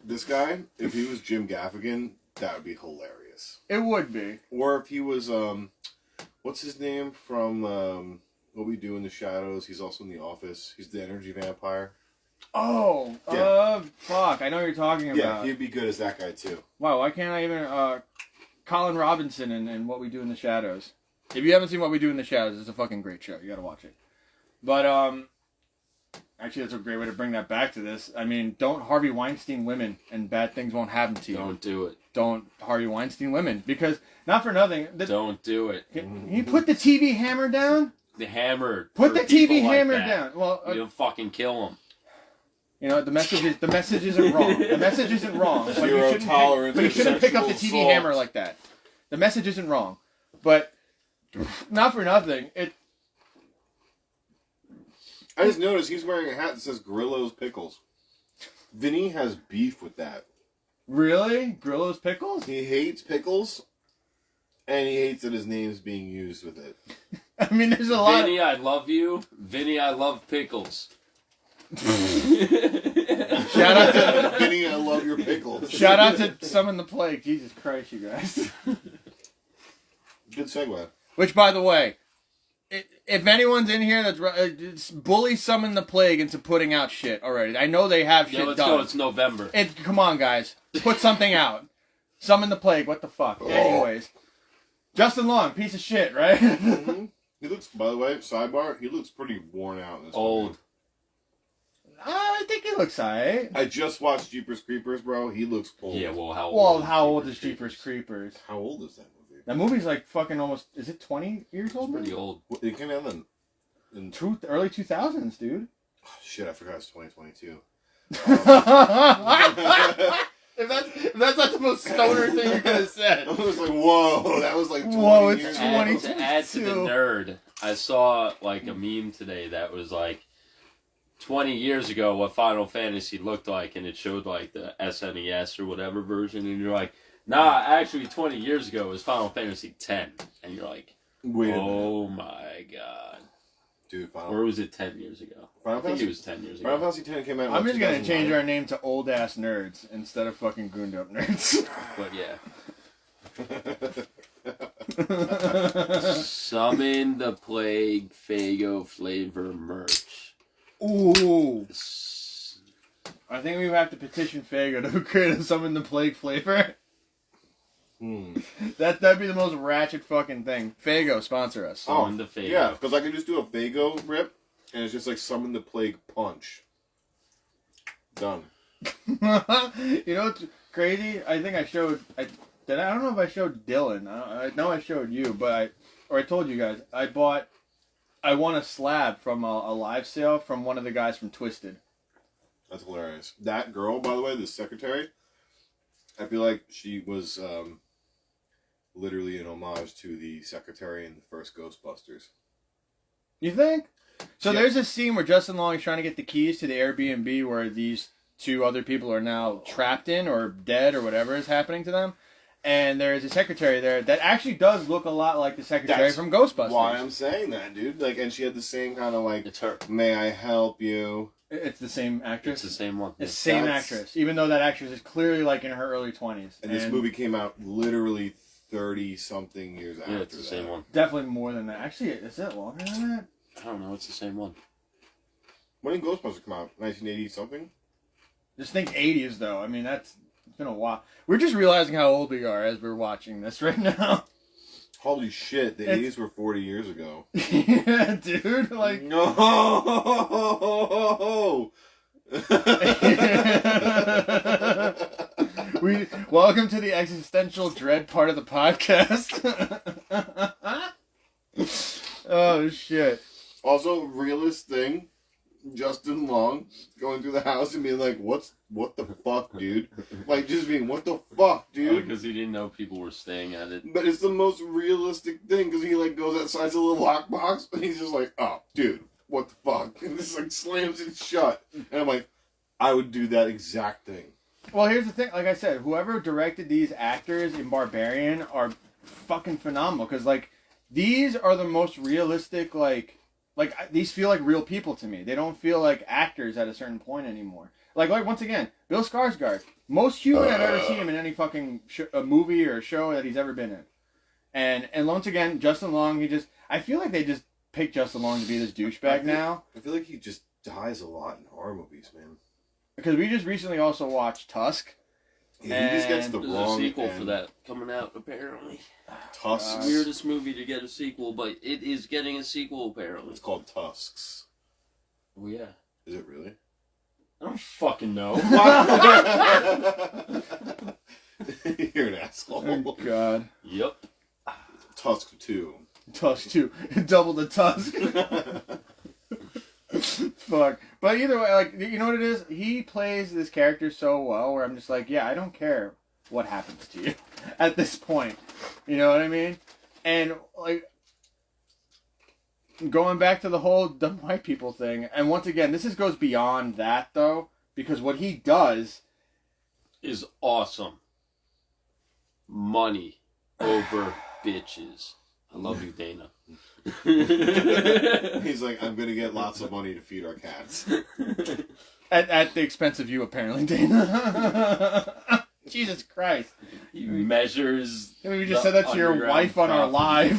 This guy, if he was Jim Gaffigan, that would be hilarious. It would be. Or if he was, what's his name from What We Do in the Shadows? He's also in The Office. He's the energy vampire. Oh, Yeah. Fuck. I know what you're talking Yeah, about. he'd be good as that guy, too. Wow, why can't I even, Colin Robinson in What We Do in the Shadows. If you haven't seen What We Do in the Shadows, it's a fucking great show. You gotta watch it. But, actually, that's a great way to bring that back to this. I mean, don't Harvey Weinstein women, and bad things won't happen to you. Don't do it. Don't Harvey Weinstein women, because, not for nothing... Don't do it. Can you put the TV hammer down? The hammer. Put for the TV people like hammer that. down. Well, You'll fucking kill them. you know the message isn't wrong. The message isn't wrong. But Zero you shouldn't tolerance but you for shouldn't pick up the sexual TV assault. hammer like that. The message isn't wrong, but not for nothing. I just noticed he's wearing a hat that says Grillo's Pickles. Vinny has beef with that. Really, Grillo's pickles? He hates pickles, and he hates that his name's being used with it. I mean, there's a lot. Vinny, I love you. Vinny, I love pickles. Shout out to Vinny, I love your pickles. shout out to Summon the Plague. Jesus Christ, you guys. Good segue. Which, by the way, if anyone's in here that's bully Summon the Plague into putting out shit already. I know they have shit Yeah, let's done. go. It's November. Come on, guys. Put something out. Summon the Plague. What the fuck? Anyways. Justin Long, piece of shit, right? Mm-hmm. He looks, by the way, sidebar, he looks pretty worn out in this Old. movie. I think he looks alright. I just watched Jeepers Creepers, bro. He looks old. Yeah, well, how old? Well, how old is Jeepers Creepers? How old is that movie? That movie's like fucking almost... Is it 20 years old? It's pretty old. It came out in Early 2000s, dude. oh, shit, I forgot it's 2022. If that's not the most stoner thing you could have said. I was like, whoa, that was like 20 Whoa, it's years 20. ago. To add to the nerd, I saw like a meme today that was like, 20 years ago what Final Fantasy looked like, and it showed like the SNES or whatever version, and you're like, nah, actually 20 years ago it was Final Fantasy X, and you're like, wait oh my god. Dude, or was it 10 years ago? I think it was 10 years ago. Final Fantasy X came out in I'm just going to 2009. change our name to Old Ass Nerds instead of fucking Gooned Up Nerds. But yeah. Summon the Plague Faygo flavor merch. Ooh. I think we have to petition Faygo to create a Summon the Plague flavor. That'd be the most ratchet fucking thing. Faygo, sponsor us. Summon the Faygo. Yeah, because I could just do a Faygo rip, and it's just like Summon the Plague punch. Done. You know what's crazy? I think I showed... I don't know if I showed Dylan. I know I showed you, but I told you guys. I won a slab from a live sale from one of the guys from Twisted. That's hilarious. That girl, by the way, the secretary, I feel like she was literally an homage to the secretary in the first Ghostbusters. You think? So Yeah. there's a scene where Justin Long is trying to get the keys to the Airbnb where these two other people are now trapped in or dead or whatever is happening to them. And there's a secretary there that actually does look a lot like the secretary That's from Ghostbusters. Why I'm saying that, dude. Like, and she had the same kind of like, It's her. may I help you? It's the same actress. It's the same one. It's the same actress, even though that actress is clearly like in her early 20s. And this movie came out literally 30-something years after Yeah, it's the that. same one. Definitely more than that. Actually, is it longer than that? I don't know. It's the same one. When did Ghostbusters come out? 1980-something? Just think 80s, though. I mean, it's been a while. We're just realizing how old we are as we're watching this right now. Holy shit, the 80s were 40 years ago. Yeah, dude. Like... No! Welcome to the existential dread part of the podcast. Oh, shit. Also, realest thing, Justin Long going through the house and being like, what the fuck, dude? Like, just being, what the fuck, dude? Because he didn't know people were staying at it. But it's the most realistic thing, because he, like, goes outside the little lockbox, and he's just like, oh, dude, what the fuck? And just, like, slams it shut. And I'm like, I would do that exact thing. Well, here's the thing. Like I said, whoever directed these actors in Barbarian are fucking phenomenal. Because, like, these are the most realistic, like, these feel like real people to me. They don't feel like actors at a certain point anymore. Like once again, Bill Skarsgård. Most human I've ever seen him in any fucking a movie or show that he's ever been in. And once again, Justin Long, I feel like they just picked Justin Long to be this douchebag now. I feel like he just dies a lot in horror movies, man. Because we just recently also watched Tusk. Yeah, he just gets the There's wrong a sequel end. for that coming out, apparently. Tusks. Weirdest movie to get a sequel, but it is getting a sequel, apparently. It's called Tusks. Oh, yeah. Is it really? I don't fucking know. You're an asshole. Oh, God. Yep. Tusk 2. Tusk 2. Double the Tusk. Fuck. But either way, like, you know what it is? He plays this character so well where I'm just like, yeah, I don't care what happens to you at this point. You know what I mean? And, like, going back to the whole dumb white people thing, and once again, this goes beyond that, though, because what he does is awesome. Money over bitches. I love you, Dana. He's like, I'm gonna get lots of money to feed our cats. at the expense of you, apparently, Dana. Jesus Christ. He measures. We just said that to your wife on our live.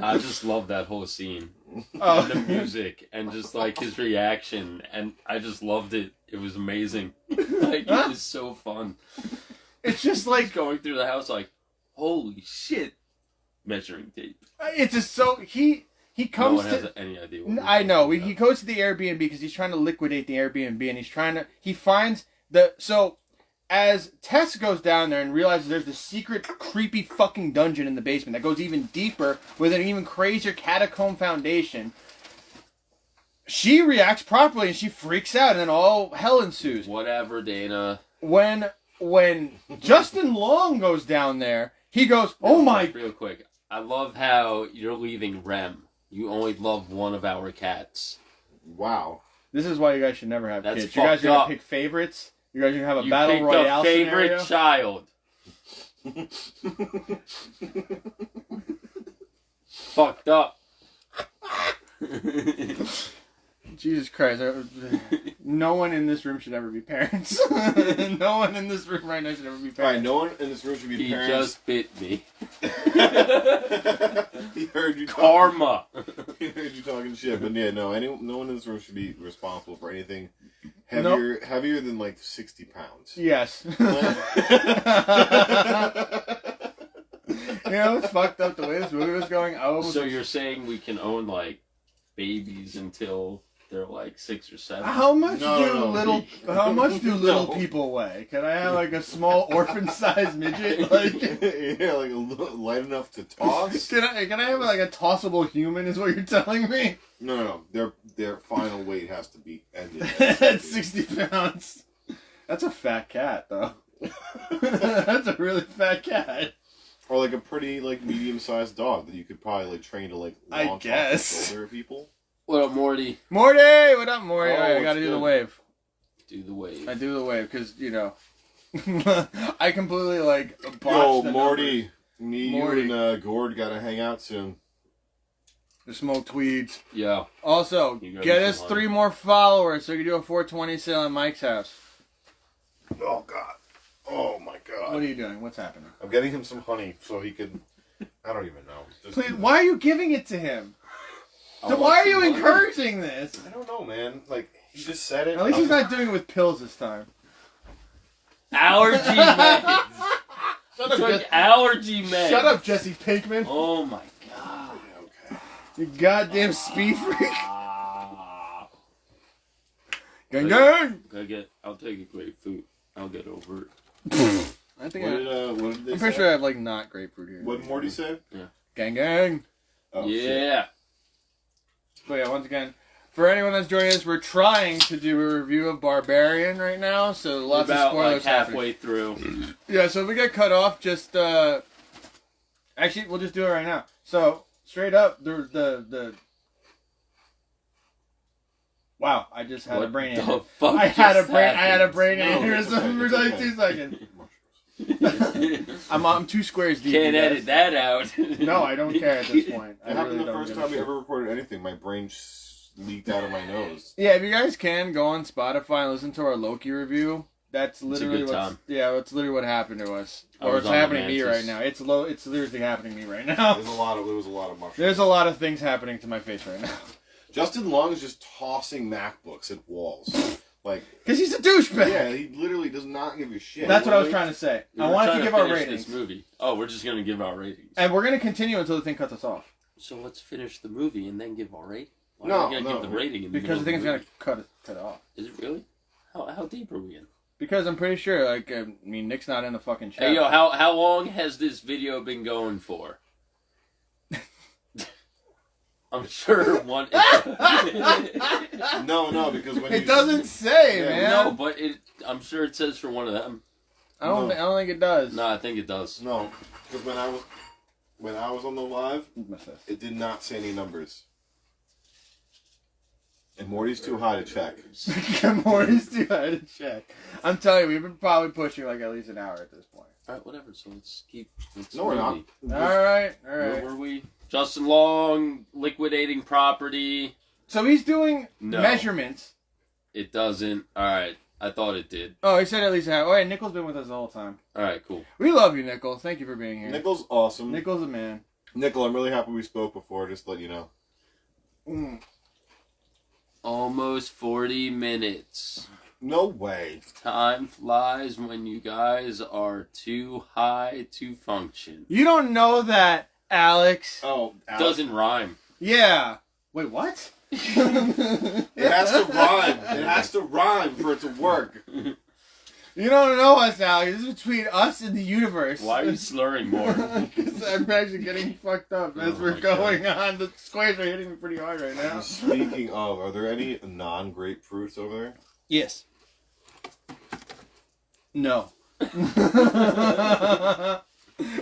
I just love that whole scene. Oh. And the music and just like his reaction, and I just loved it. It was amazing. Like, it was so fun. It's just like Going through the house like, holy shit, measuring tape. it's just so he No comes one has to. any idea what we're I know talking he about. goes to the Airbnb because he's trying to liquidate the Airbnb, and he finds as Tess goes down there and realizes there's this secret creepy fucking dungeon in the basement that goes even deeper with an even crazier catacomb foundation. She reacts properly and she freaks out, and then all hell ensues. Whatever, Dana. When Justin Long goes down there, he goes, "Oh my!" Real quick, I love how you're leaving Rem. You only love one of our cats. Wow. This is why you guys should never have That's kids. You guys are fucked gonna up. pick favorites. You guys are gonna have a You battle picked royale a favorite scenario. child. Fucked up. Jesus Christ. No one in this room should ever be parents. No one in this room right now should ever be All right, parents. no one in this room should be He parents. just bit me. He heard you. Karma. He heard you talking shit, but yeah, no one in this room should be responsible for anything heavier than like 60 pounds. Yes. You know, it's fucked up the way this movie was going. So you're saying we can own like babies until they're like 6 or 7? How much No. How much do little No. people weigh? Can I have like a small orphan-sized midget? Like, Yeah, like light enough to toss. can I have like a tossable human? Is what you're telling me? No. Their final weight has to be ended. At 60 pounds. That's a fat cat, though. That's a really fat cat. Or like a pretty like medium-sized dog that you could probably like train to like I launch off the guess. shoulder of people. What up, Morty? Morty, what up, Morty? Oh, All right, I gotta it's do the good. wave. Do the wave. I do the wave because I completely like botched Yo, the Morty, numbers. you Morty. and Gord gotta hang out soon. The smoke tweeds. Yeah. Also, You gotta get do us some 3 more followers so we can do a 420 sale at Mike's house. Oh God. Oh my God. What are you doing? What's happening? I'm getting him some honey so he could. I don't even know. Just Please, do that. why are you giving it to him? I So want why are you some money. encouraging this? I don't know, man. Like he just said it. At least he's not doing it with pills this time. Allergy meds. Shut Took allergy meds. Shut up, Jesse Pinkman. Oh my god. Okay. You goddamn speed freak. Gang Wait. gang. I'll take a grapefruit. I'll get over it. I think What did they I'm say? pretty sure I have like not grapefruit here. What did Morty say? Gang gang. Oh, shit. Yeah. So yeah, once again, for anyone that's joining us, we're trying to do a review of Barbarian right now, so lots About of spoilers like halfway through. Yeah, so if we get cut off, just actually we'll just do it right now. So straight up, the wow, I just had a What brain the aneurysm. fuck I had a just brain happened? aneurysm for like 2 seconds. I'm 2 squares deep. Can't you guys. edit that out. No, I don't care at this point. I It happened really the don't first give a time we shit. ever recorded anything. My brain leaked out of my nose. Yeah, if you guys can go on Spotify and listen to our Loki review, that's literally good what's time. that's literally what happened to us, I or was it's on the happening to me Mantis. right now. It's literally happening to me right now. There was a lot of mushrooms. There's a lot of things happening to my face right now. Justin Long is just tossing MacBooks at walls. Like, Because he's a douchebag. yeah, he literally does not give a shit. That's what I was trying to say. We I were wanted trying to give our finish ratings. This movie. Oh, we're just gonna give our ratings. And we're going to continue until the thing cuts us off. So let's finish the movie and then give our rating. Why No, are we gonna no. give the rating in the Because the middle thing's of going to cut it off. Is it really? How deep are we in? Because I'm pretty sure, like, I mean, Nick's not in the fucking chat. Hey yo, how long has this video been going for? I'm sure one. No, because when It you doesn't say, Yeah, man. No, but I'm sure it says for one of them. I don't think it does. No, I think it does. No, because when I was on the live, What's this? it did not say any numbers. And Morty's too high to check. Morty's too high to check. I'm telling you, we've been probably pushing like at least an hour at this point. All right, whatever. So let's keep. No, we're not. All right. Where were we? Justin Long liquidating property. So he's doing No. measurements. It doesn't. All right. I thought it did. Oh, he said at least half. Oh, yeah, Nickel's been with us the whole time. All right, cool. We love you, Nickel. Thank you for being here. Nickel's awesome. Nickel's a man. Nickel, I'm really happy we spoke before, just to let you know. Mm. Almost 40 minutes. No way. Time flies when you guys are too high to function. You don't know that, Alex. Oh, Alex. Doesn't rhyme. Yeah. Wait, what? It has to rhyme. It has to rhyme for it to work. You don't know us, Alex. This is between us and the universe. Why are you slurring more? 'Cause I'm actually getting fucked up as Oh we're my going on. The squares are hitting me pretty hard right now. Speaking of, are there any non-grapefruits over there? Yes. No.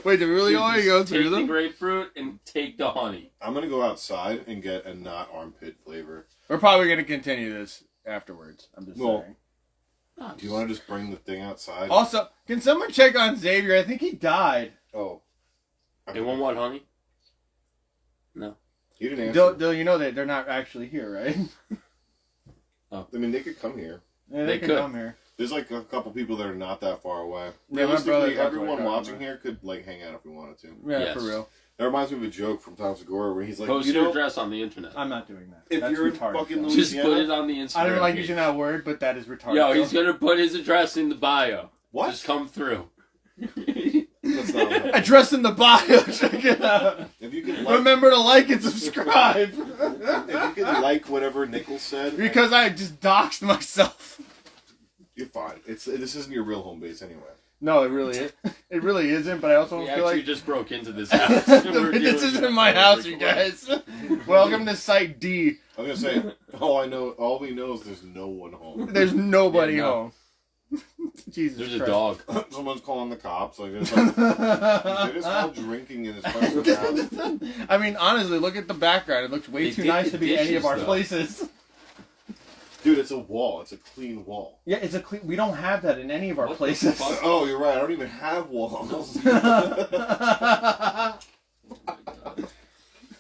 Wait, do we really Dude, only just go through take the them? grapefruit and take the honey. I'm gonna go outside and get a not armpit flavor. We're probably going to continue this afterwards. I'm just Well, saying. Do you want to just bring the thing outside? Also, can someone check on Xavier? I think he died. Oh. Anyone want honey? No. You didn't answer. Dill, you know that they're not actually here, right? I mean, they could come here. Yeah, They can could. come here. There's like a couple people that are not that far away. Yeah, my brother's Realistically, not everyone far watching away. here could like hang out if we wanted to. Yeah, Yes. for real. That reminds me of a joke from Tom Segura where he's like, Post you your know, address on the internet. I'm not doing that. If That's you're in retarded. fucking Phil. Just Louisiana- put it on the Instagram. I don't like page. using that word, but that is retarded. Yo, Phil. he's gonna put his address in the bio. What? Just come through. That's not what- Address in the bio. Check it out. If you can like, Remember to like and subscribe. if you can like whatever Nichols said, Because I just doxed myself. you're fine. This isn't your real home base anyway. No, it really is. It really isn't, but I also We don't feel actually like... just broke into this house. We're this doing isn't my house, you recording. guys. Welcome to Site D. I was gonna say, all we know is there's no one home. There's nobody Yeah, no. home. Jesus There's a Christ. dog. Someone's calling the cops. Like, they're just all drinking in his person's house. I mean, honestly, look at the background. It looks way They too did nice the to be any of dishes, our though. places. Dude, it's a wall. It's a clean wall. Yeah, it's a clean... We don't have that in any of our What the places. fuck? Oh, you're right. I don't even have walls.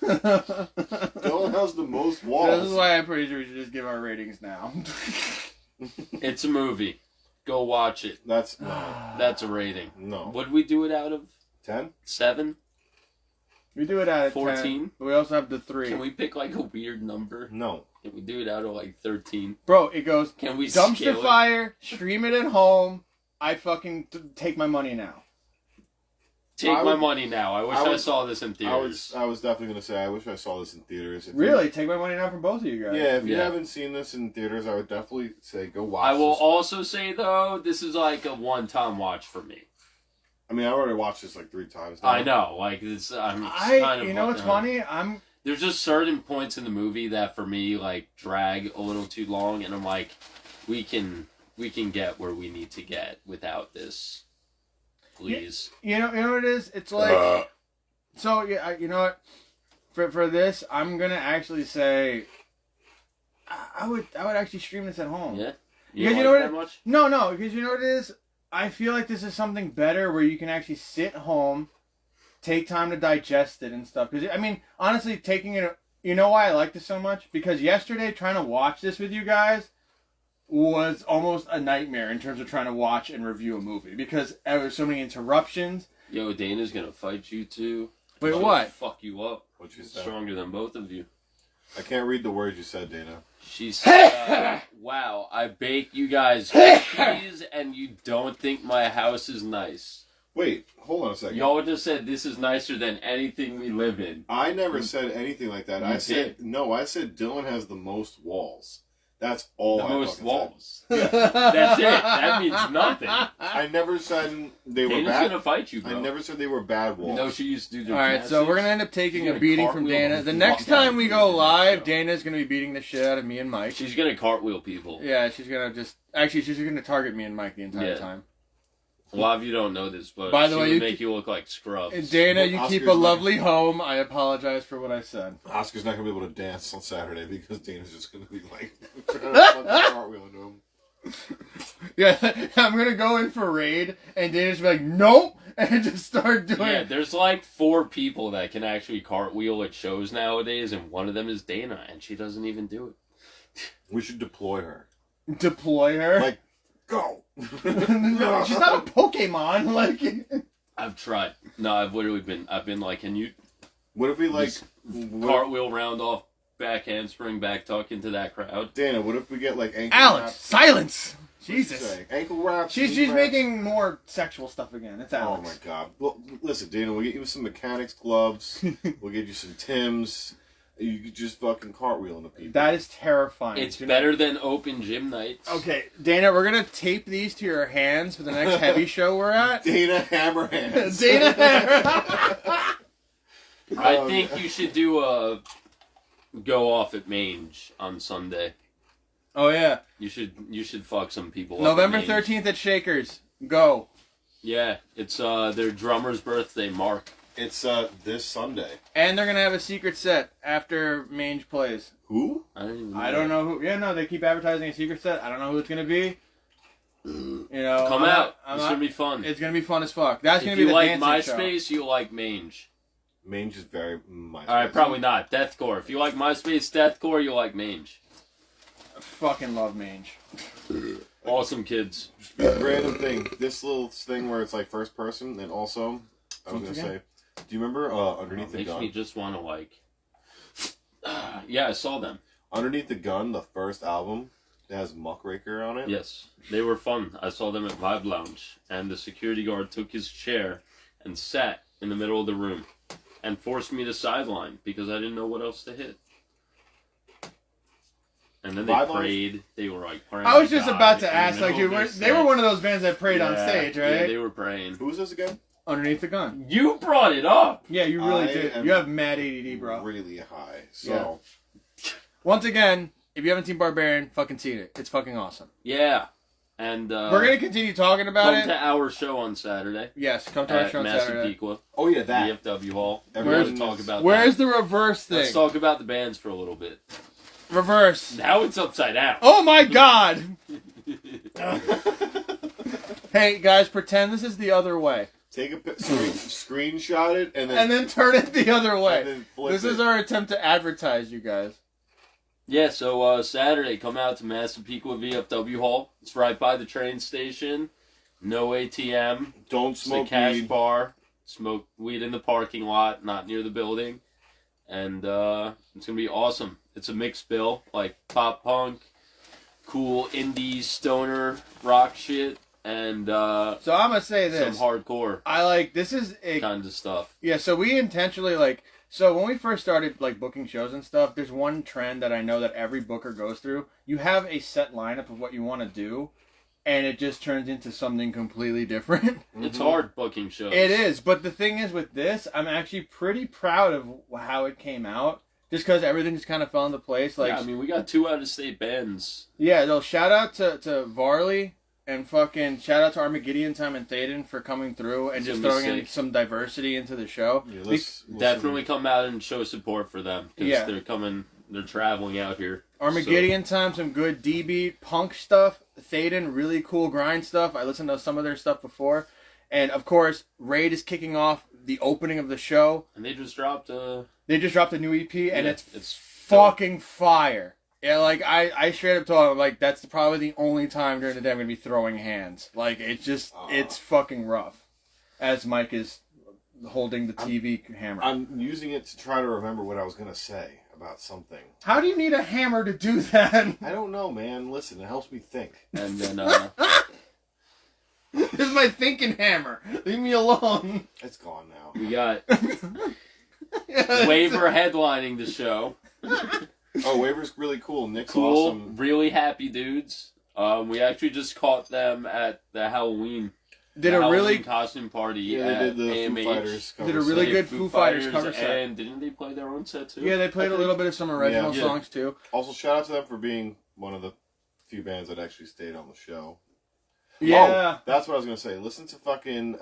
Dylan has the most walls. This is why I'm pretty sure we should just give our ratings now. It's a movie. Go watch it. That's That's a rating. no. What did we do it out of? 10? 7? We do it out of 14? 10, but we also have the 3. Can we pick like a weird number? No. Can we do it out of like 13? Bro, it goes Can we scale dumpster it? fire, stream it at home. I fucking take my money now. Take I my would- money now. I wish I I, would- saw this in theaters. I was definitely gonna say I wish I saw this in theaters. If you- Really? Take my money now from both of you guys. yeah, if you Yeah. haven't seen this in theaters, I would definitely say go watch. I will this. also say though, this is like a one-time watch for me. I mean, I already watched this like 3 times. Now. I know, like it's. I'm kind of. You know what's funny? There's just certain points in the movie that for me like drag a little too long, and I'm like, we can get where we need to get without this, please. You know what it is? It's like so. Yeah, you know what? For this, I'm gonna actually say I would actually stream this at home. Yeah. Because don't you know like what? that much? No, because you know what it is? I feel like this is something better where you can actually sit home, take time to digest it and stuff. Because, I mean, honestly, taking it... You know why I like this so much? Because yesterday, trying to watch this with you guys was almost a nightmare in terms of trying to watch and review a movie. Because there were so many interruptions. Yo, Dana's gonna fight you too. Wait, She'll what? Fuck you up. What you said? Stronger than both of you. I can't read the words you said, Dana. She said, wow, I bake you guys cookies and you don't think my house is nice. Wait, hold on a second. Y'all just said this is nicer than anything we live in. I never said anything like that. You I said did. no. I said Dylan has the most walls. That's all. The I most fucking walls. Said. That's it. That means nothing. I never said they were Dana's bad. gonna fight you, bro. I never said they were bad walls. No, she used to do Alright, so we're going to end up taking She's a gonna beating from cartwheel Dana. the The fuck next out time of we you go in this live, show. Dana's going to be beating the shit out of me and Mike. She's gonna cartwheel people. Yeah, she's going to just... Actually, she's going to target me and Mike the entire Yeah. time. A lot of you don't know this, but By the she way, would you make you look like scrubs. Dana, you keep a Oscar's lovely home. I apologize for what I said. Oscar's not gonna be able to dance on Saturday because Dana's just gonna be like trying to fucking cartwheel into him. Yeah, I'm gonna go in for raid, and Dana's be like, nope, and just start doing Yeah, it. there's like 4 people that can actually cartwheel at shows nowadays, and one of them is Dana, and she doesn't even do it. We should deploy her. Deploy her. Like, go. No, she's not a Pokemon. Like, I've tried. No, I've been like, can you What if we like Just cartwheel round off, back handspring, back tuck into that crowd? Dana? What if we get like ankle Alex, wraps? Jesus. What'd you Jesus. say? Ankle wraps. She's knee wraps? making more sexual stuff again. It's Oh Alex. my god. Well, listen, Dana. We'll get you some mechanics gloves. We'll get you some Timbs. You could just fucking cartwheel into people. That is terrifying. It's better than open gym nights. Okay, Dana, we're gonna tape these to your hands for the next heavy show we're at. Dana Hammerhands. Dana. I think you should do a go off at Mange on Sunday. Oh yeah, You should fuck some people. November up at Mange. 13th at Shakers. Go. Yeah, it's their drummer's birthday, Mark. It's this Sunday. And they're gonna have a secret set after Mange plays. Who? I don't know who. Yeah, no, they keep advertising a secret set. I don't know who it's gonna be. You know, Come out. It's gonna be fun. It's gonna be fun as fuck. That's gonna be the the like dancing MySpace, show. you like Mange. Mange is very MySpace. Alright, probably not. Deathcore. If you like MySpace Deathcore, you like Mange. I fucking love Mange. Awesome kids. Random thing. This little thing where it's like first person, and also, I was gonna say, do you remember Underneath the Gun? Makes me just want to like. Yeah, I saw them. Underneath the Gun, the first album, it has Muckraker on it. Yes, they were fun. I saw them at Vibe Lounge, and the security guard took his chair and sat in the middle of the room and forced me to sideline because I didn't know what else to hit. And then they prayed. They were like praying. I was just about to ask, like, dude, they were one of those bands that prayed on stage, right? Yeah, they were praying. Who was this again? Underneath the Gun. You brought it up. Yeah, you really did. You have mad ADD, bro. Really high. So, once again, if you haven't seen Barbarian, fucking see it. It's fucking awesome. Yeah. And we're gonna continue talking about it. Come to our show on Saturday. Yes, come to our show on Saturday. Massapequa. Oh yeah, that VFW Hall. Where's talk about Where's the reverse thing? Let's talk about the bands for a little bit. Reverse. Now it's upside down. Oh my god! Hey guys, pretend this is the other way. Take a screenshot it, and then turn it the other way. And then flip this is our attempt to advertise you guys. Yeah, so Saturday, come out to Massapequa VFW Hall. It's right by the train station. No ATM. Don't smoke it's a cash weed. bar. Smoke weed in the parking lot, not near the building. And it's going to be awesome. It's a mixed bill, like pop punk, cool indie stoner rock shit, and so I'm going to say this. Some hardcore. This is a kind of stuff. Yeah, so we intentionally so when we first started booking shows and stuff, there's one trend that I know that every booker goes through. You have a set lineup of what you want to do, and it just turns into something completely different. It's hard booking shows. It is, but the thing is with this, I'm actually pretty proud of how it came out, just because everything just kind of fell into place. Yeah, I mean, we got 2 out-of-state bands. Yeah, no, shout out to Varley. And fucking shout out to Armageddon Time and Thaden for coming through and just throwing in some diversity into the show. Yeah, definitely come out and show support for them because they're traveling out here. Armageddon Time, some good DB punk stuff. Thaden, really cool grind stuff. I listened to some of their stuff before. And of course, Raid is kicking off the opening of the show. And they just dropped a new EP and it's fucking fire. Yeah, I straight up told him, that's probably the only time during the day I'm going to be throwing hands. It's fucking rough. As Mike is holding the TV hammer. I'm using it to try to remember what I was going to say about something. How do you need a hammer to do that? I don't know, man. Listen, it helps me think. And then, this is my thinking hammer. Leave me alone. It's gone now. We got Waver headlining the show. Oh, Waver's really cool. Nick's cool, awesome. Really happy dudes. We actually just caught them at the Halloween. Halloween costume party. Yeah, they did the AMH. Foo Fighters cover did a really good Foo Fighters cover set. And didn't they play their own set too? Yeah, they played a little bit of some original songs too. Also, shout out to them for being one of the few bands that actually stayed on the show. Yeah. Oh, that's what I was going to say. Listen to fucking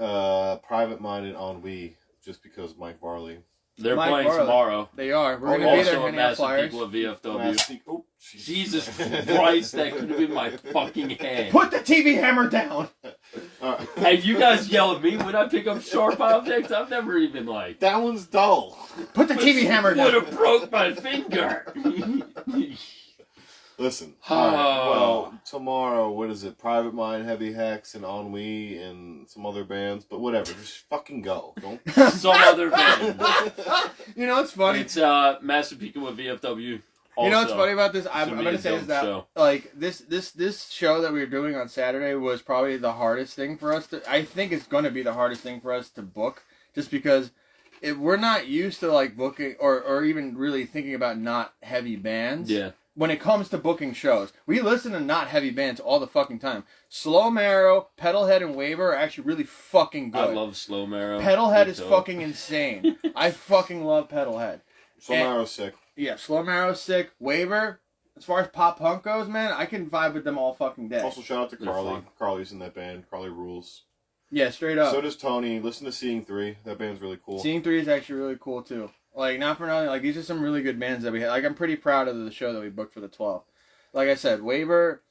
Private Minded Ennui just because Mike Varley. They're playing tomorrow. They are. We're going to be there handing out flyers. People at VFW. Oh, Jesus Christ, that could have been my fucking hand. Put the TV hammer down! Hey, you guys yell at me when I pick up sharp objects. I've never even That one's dull. Put the TV hammer down! Would have broke my finger. Listen. Well, tomorrow, what is it? Private Mind, Heavy Hex, and Ennui, and some other bands. But whatever, just fucking go. Don't. Some other band. You know what's funny? It's Massapequa with VFW. Also, you know what's funny about this? I'm going to say is that this show that we were doing on Saturday was probably the hardest thing for us to. I think it's going to be the hardest thing for us to book, just because we're not used to booking or even really thinking about not heavy bands. Yeah. When it comes to booking shows, we listen to not heavy bands all the fucking time. Slow Marrow, Pedalhead, and Waver are actually really fucking good. I love Slow Marrow. Pedalhead is fucking insane. I fucking love Pedalhead. Slow Marrow's sick. Yeah, Slow Marrow's sick. Waver, as far as pop punk goes, man, I can vibe with them all fucking day. Also, shout out to Carly. Carly's in that band. Carly rules. Yeah, straight up. So does Tony. Listen to Seeing 3. That band's really cool. Seeing 3 is actually really cool too. Like, not for nothing, like, these are some really good bands that we had. Like, I'm pretty proud of the show that we booked for the 12th. Like I said, Waver,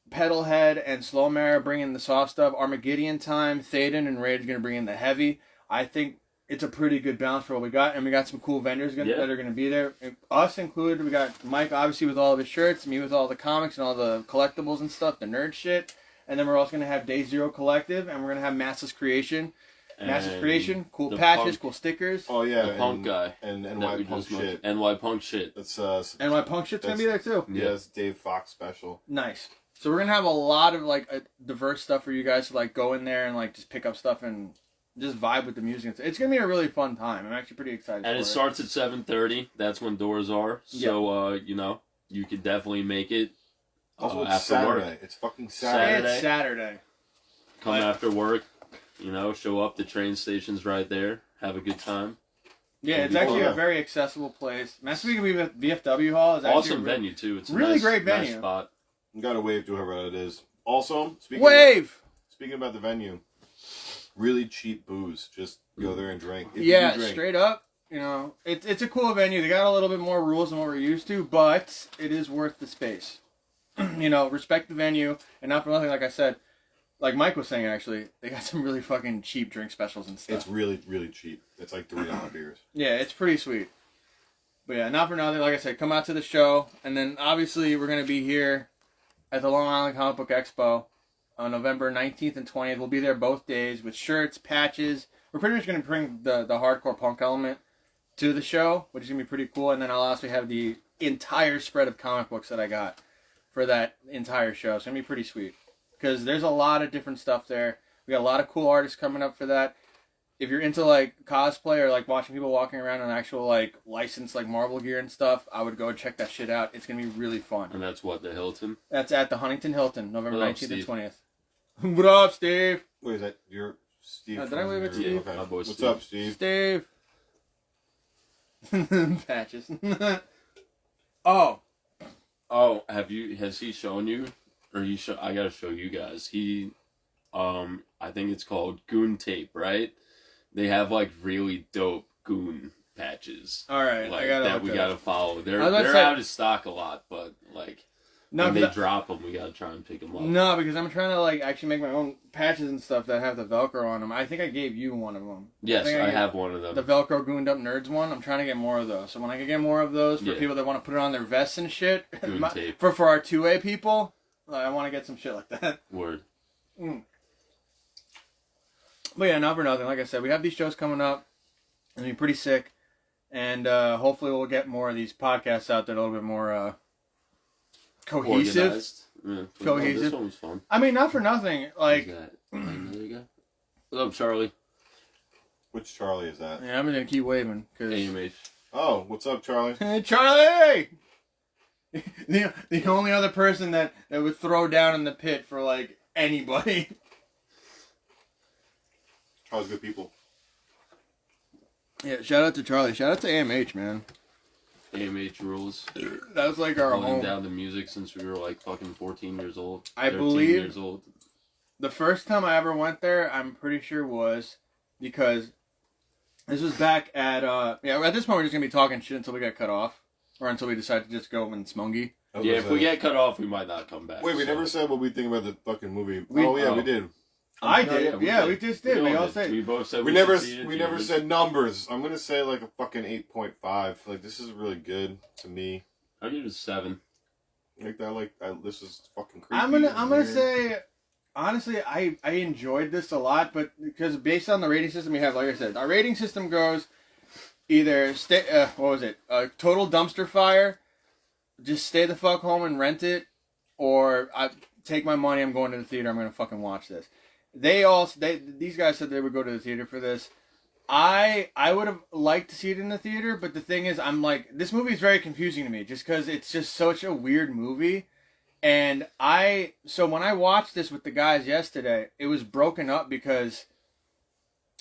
Pedalhead, and Slowmare bring in the soft stuff. Armageddon Time, Thaden, and Rage are going to bring in the heavy. I think it's a pretty good balance for what we got. And we got some cool vendors that are going to be there. Us included. We got Mike, obviously, with all of his shirts. Me with all the comics and all the collectibles and stuff, the nerd shit. And then we're also going to have Day Zero Collective. And we're going to have Massless Creation. Massive Creation, cool patches, cool stickers. Oh yeah, the punk guy and NY Punk shit. NY Punk shit. That's NY Punk shit's gonna be there too. Yeah, it's Dave Fox special. Nice. So we're gonna have a lot of like diverse stuff for you guys to like go in there and like just pick up stuff and just vibe with the music. It's gonna be a really fun time. I'm actually pretty excited. And it starts at 7:30. That's when doors are. So you know, you could definitely make it. Also, it's after Saturday. work. It's fucking Saturday. It's Saturday. Come after work. You know, show up. The train station's right there. Have a good time. Yeah, it's actually a very accessible place. Speaking of VFW Hall, is actually awesome venue too. It's a really nice, great venue. Nice spot. You gotta wave to whoever it is. Also, speaking about the venue, really cheap booze. Just go there and drink. Yeah, straight up. You know, it's a cool venue. They got a little bit more rules than what we're used to, but it is worth the space. You know, respect the venue, and not for nothing. Like I said. Like Mike was saying, actually, they got some really fucking cheap drink specials and stuff. It's really, really cheap. It's like $3 beers. Yeah, it's pretty sweet. But yeah, not for nothing. Like I said, come out to the show. And then, obviously, we're going to be here at the Long Island Comic Book Expo on November 19th and 20th. We'll be there both days with shirts, patches. We're pretty much going to bring the hardcore punk element to the show, which is going to be pretty cool. And then I'll also have the entire spread of comic books that I got for that entire show. It's going to be pretty sweet. Because there's a lot of different stuff there. We got a lot of cool artists coming up for that. If you're into like cosplay or like watching people walking around in actual like licensed like Marvel gear and stuff, I would go and check that shit out. It's gonna be really fun. And that's what, the Hilton? That's at the Huntington Hilton, November 19th and 20th. What up, Steve? Wait, is that your Steve? Did I wave at Steve? Okay. My boy What's Steve. up, Steve? Steve. Patches. Oh, has he shown you? Or I gotta show you guys. I think it's called Gooned tape, right? They have like really dope Goon patches. all right. Like, I gotta that we gotta follow. They're out of stock a lot, but like when they drop them, we gotta try and pick them up. No, because I'm trying to like actually make my own patches and stuff that have the Velcro on them. I think I gave you one of them. Yes, I have one of them. The Velcro Gooned Up Nerds one. I'm trying to get more of those. So when I can get more of those for people that want to put it on their vests and shit, tape. for our 2A people, I want to get some shit like that. Word. But yeah, not for nothing. Like I said, we have these shows coming up. It'll be pretty sick. And hopefully we'll get more of these podcasts out there a little bit more cohesive. Yeah, cohesive. This one was fun. I mean, not for nothing. Like, There you go. What's up, Charlie? Which Charlie is that? yeah, I'm going to keep waving. Cause... AMH. Oh, what's up, Charlie? Hey, Charlie! The only other person that would throw down in the pit for, like, anybody. Charlie's good people. Yeah, shout out to Charlie. Shout out to AMH, man. AMH rules. That was like our Holding home. down the music since we were like fucking 14 years old. I believe years old. The first time I ever went there, I'm pretty sure was because this was back at at this point we're just gonna be talking shit until we get cut off. Or until we decide to just go and smungy. Yeah, if we get cut off, we might not come back. Wait, we never said what we think about the fucking movie. We did. I did. We just did. We all said. We both said we never said numbers. I'm gonna say like a fucking 8.5. Like this is really good to me. I'll give it a 7. This is fucking creepy. I'm gonna say honestly, I enjoyed this a lot, but because based on the rating system we have, like I said, our rating system goes either total dumpster fire, just stay the fuck home and rent it, or I take my money, I'm going to the theater, I'm gonna fucking watch this. These guys said they would go to the theater for this. I would have liked to see it in the theater, but the thing is, I'm like, this movie is very confusing to me, just because it's just such a weird movie. And so when I watched this with the guys yesterday, it was broken up because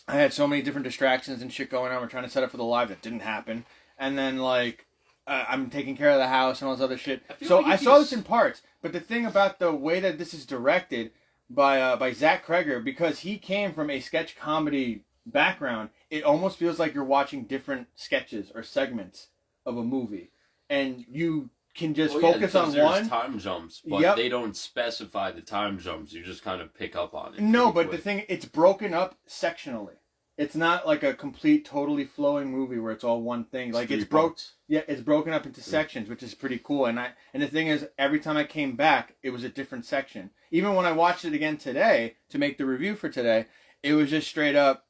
I had so many different distractions and shit going on. We're trying to set up for the live that didn't happen. And then, like, I'm taking care of the house and all this other shit. So I saw this in parts. But the thing about the way that this is directed, by Zach Kreger, because he came from a sketch comedy background. It almost feels like you're watching different sketches or segments of a movie, and you can just focus on one. Time jumps, but they don't specify the time jumps. You just kind of pick up on it. No, but the thing, it's broken up sectionally. It's not like a complete, totally flowing movie where it's all one thing. Like it's broken up into sections, which is pretty cool. And the thing is, every time I came back, it was a different section. Even when I watched it again today to make the review for today, it was just straight up,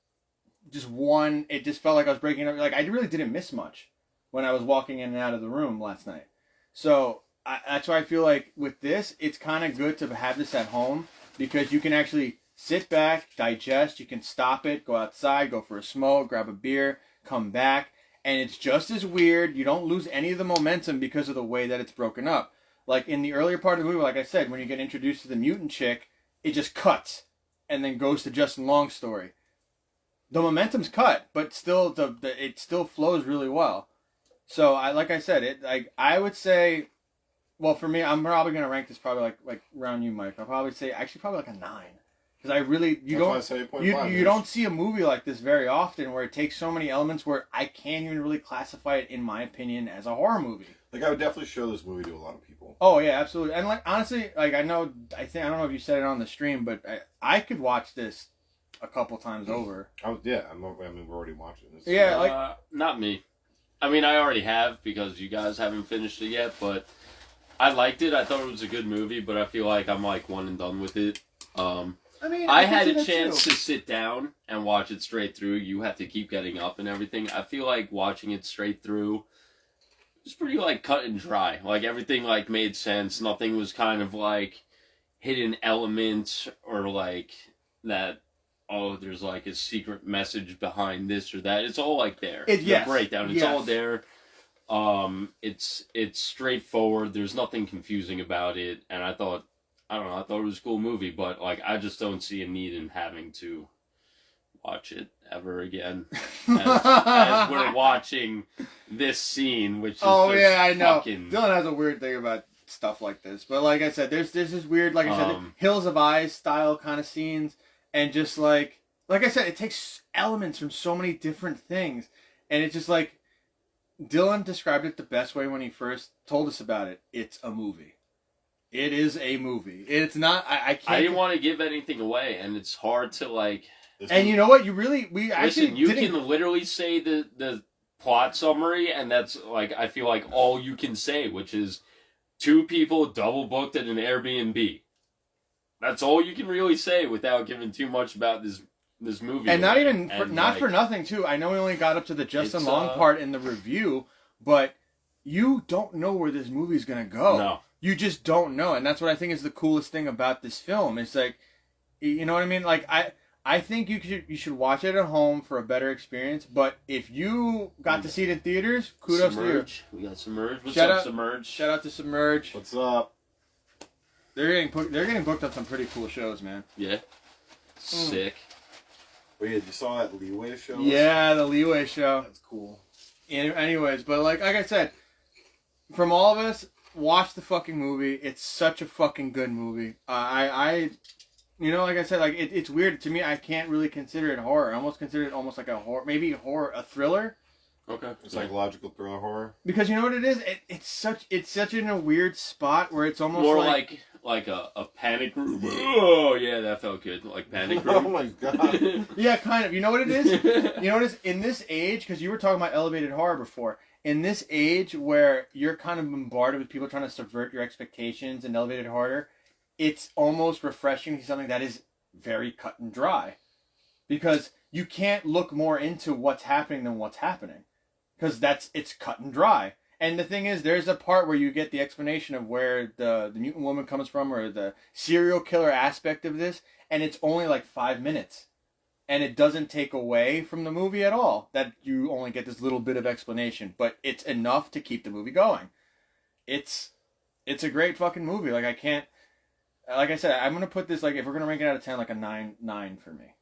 just one. It just felt like I was breaking up. Like I really didn't miss much when I was walking in and out of the room last night. So that's why I feel like with this, it's kind of good to have this at home, because you can actually sit back, digest, you can stop it, go outside, go for a smoke, grab a beer, come back, and it's just as weird. You don't lose any of the momentum because of the way that it's broken up. Like in the earlier part of the movie, like I said, when you get introduced to the mutant chick, it just cuts and then goes to Justin Long's story. The momentum's cut, but still it still flows really well. So like I said, I would say, well, for me, I'm probably gonna rank this probably like around you, Mike. I'll probably say probably like a 9. Because I really, you don't see a movie like this very often, where it takes so many elements where I can't even really classify it, in my opinion, as a horror movie. Like, I would definitely show this movie to a lot of people. Oh yeah, absolutely. And like, honestly, like I don't know if you said it on the stream, but I could watch this a couple times over. I mean, we're already watching this. Yeah, not me. I mean, I already have, because you guys haven't finished it yet, but I liked it. I thought it was a good movie, but I feel like I'm like one and done with it. I mean, I had a chance to sit down and watch it straight through. You have to keep getting up and everything. I feel like watching it straight through was pretty like cut and dry. Like everything like made sense. Nothing was kind of like hidden elements or like that. Oh, there's like a secret message behind this or that. It's all like there. The breakdown. It's all there. It's straightforward. There's nothing confusing about it. And I thought it was a cool movie, but like I just don't see a need in having to watch it ever again. As we're watching this scene, which is I know. Dylan has a weird thing about stuff like this, but like I said, there's this weird, like I said, Hills of Eyes style kind of scenes, and just like I said, it takes elements from so many different things, and it's just like Dylan described it the best way when he first told us about it. It's a movie. It is a movie. It's not. I can't. I didn't want to give anything away, and it's hard to like. And you know what? You can literally say the plot summary, and that's like I feel like all you can say, which is 2 people double booked at an Airbnb. That's all you can really say without giving too much about this movie. And not even for nothing too. I know we only got up to the Justin Long part in the review, but you don't know where this movie's gonna go. No. You just don't know, and that's what I think is the coolest thing about this film. It's like, you know what I mean? Like I think you should watch it at home for a better experience. But if you got to see it in theaters, kudos to you. We got Submerge. What's up, Submerge? Shout out to Submerge. What's up? They're getting booked on some pretty cool shows, man. Yeah. Sick. Wait, you saw that Leeway show? Yeah, the Leeway show. That's cool. Anyways, but like I said, from all of us, watch the fucking movie. It's such a fucking good movie. Like I said, like it's weird to me. I can't really consider it horror. I almost consider it almost like a horror, maybe a thriller. Okay. Psychological thriller horror. Because you know what it is? It's such in a weird spot where it's almost more like a panic room. Oh yeah, that felt good. Like panic room. Oh my god. Yeah, kind of. You know what it is? You know what it is? In this age, because you were talking about elevated horror before. In this age where you're kind of bombarded with people trying to subvert your expectations and elevated horror, it's almost refreshing to see something that is very cut and dry. Because you can't look more into what's happening than what's happening. Because it's cut and dry. And the thing is, there's a part where you get the explanation of where the mutant woman comes from, or the serial killer aspect of this, and it's only like 5 minutes. And it doesn't take away from the movie at all, that you only get this little bit of explanation. But it's enough to keep the movie going. It's a great fucking movie. Like, I can't... Like I said, I'm going to put this, like, if we're going to rank it out of 10, like a 9 for me.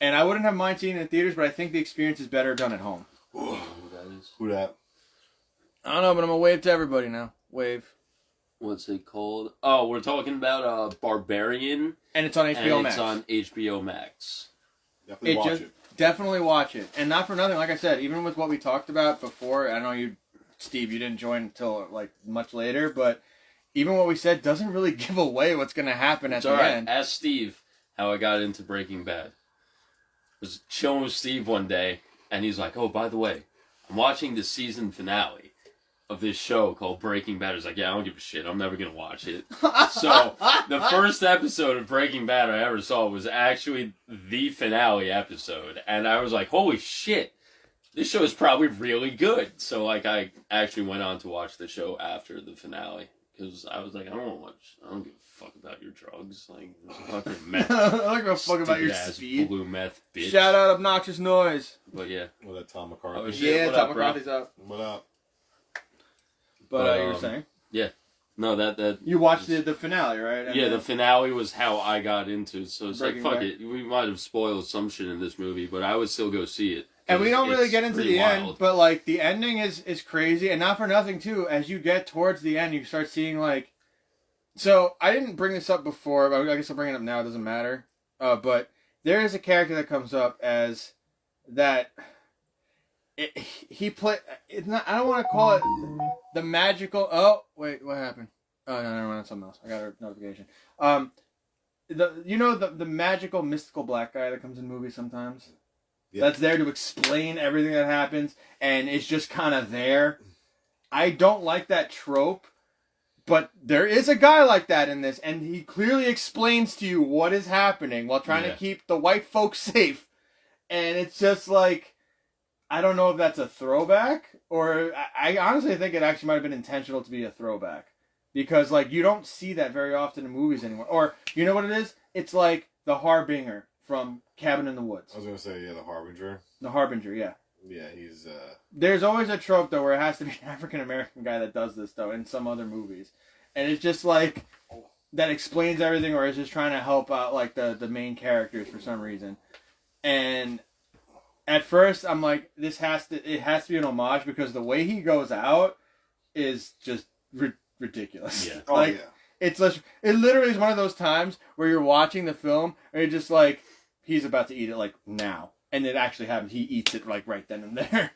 And I wouldn't have mind seeing it in theaters, but I think the experience is better done at home. Who that? I don't know, but I'm going to wave to everybody now. Wave. What's it called? Oh, we're talking about Barbarian. And it's on HBO Max. It's on HBO Max. Definitely watch it. Definitely watch it. And not for nothing, like I said, even with what we talked about before, I know you, Steve, you didn't join until like much later, but even what we said doesn't really give away what's going to happen at the end. Ask Steve how I got into Breaking Bad. I was chilling with Steve one day, and he's like, oh, by the way, I'm watching the season finale of this show called Breaking Bad. I was like, yeah, I don't give a shit. I'm never going to watch it. So the first episode of Breaking Bad I ever saw was actually the finale episode. And I was like, holy shit, this show is probably really good. So like I actually went on to watch the show after the finale. Because I was like, I don't give a fuck about your drugs. Like, fucking meth. I don't give a fuck about your speed. Blue meth, bitch. Shout out Obnoxious Noise. But yeah. Well, that Tom McCarthy. Oh, shit. Yeah, What Tom up, bro? McCarthy's up. What up? But you were saying? Yeah. No, that You watched the finale, right? And yeah, then- the finale was how I got into it. So it's Breaking like, fuck Bad. it. We might have spoiled some shit in this movie, but I would still go see it. And we don't really It's get into pretty the wild. end, but like the ending is crazy, and not for nothing too. As you get towards the end, you start seeing like. So I didn't bring this up before, but I guess I'll bring it up now. It doesn't matter. But there is a character that comes up as that. He play. It's not. I don't want to call it the magical. Oh wait, what happened? Oh no, never mind. That's something else. I got a notification. The magical mystical black guy that comes in movies sometimes. Yeah. That's there to explain everything that happens, and it's just kind of there. I don't like that trope, but there is a guy like that in this, and he clearly explains to you what is happening while trying to keep the white folks safe. And it's just like, I don't know if that's a throwback, or I honestly think it actually might have been intentional to be a throwback. Because, like, you don't see that very often in movies anymore. Or, you know what it is? It's like the Harbinger from Cabin in the Woods. I was going to say, yeah, the Harbinger. The Harbinger, yeah. Yeah, he's... There's always a trope, though, where it has to be an African-American guy that does this, though, in some other movies. And it's just, like, that explains everything, or is just trying to help out, like, the main characters for some reason. And at first, I'm like, it has to be an homage, because the way he goes out is just ridiculous. Yeah. Oh, like, yeah. It literally is one of those times where you're watching the film, and you're just like, he's about to eat it, like, now. And it actually happens. He eats it, like, right then and there.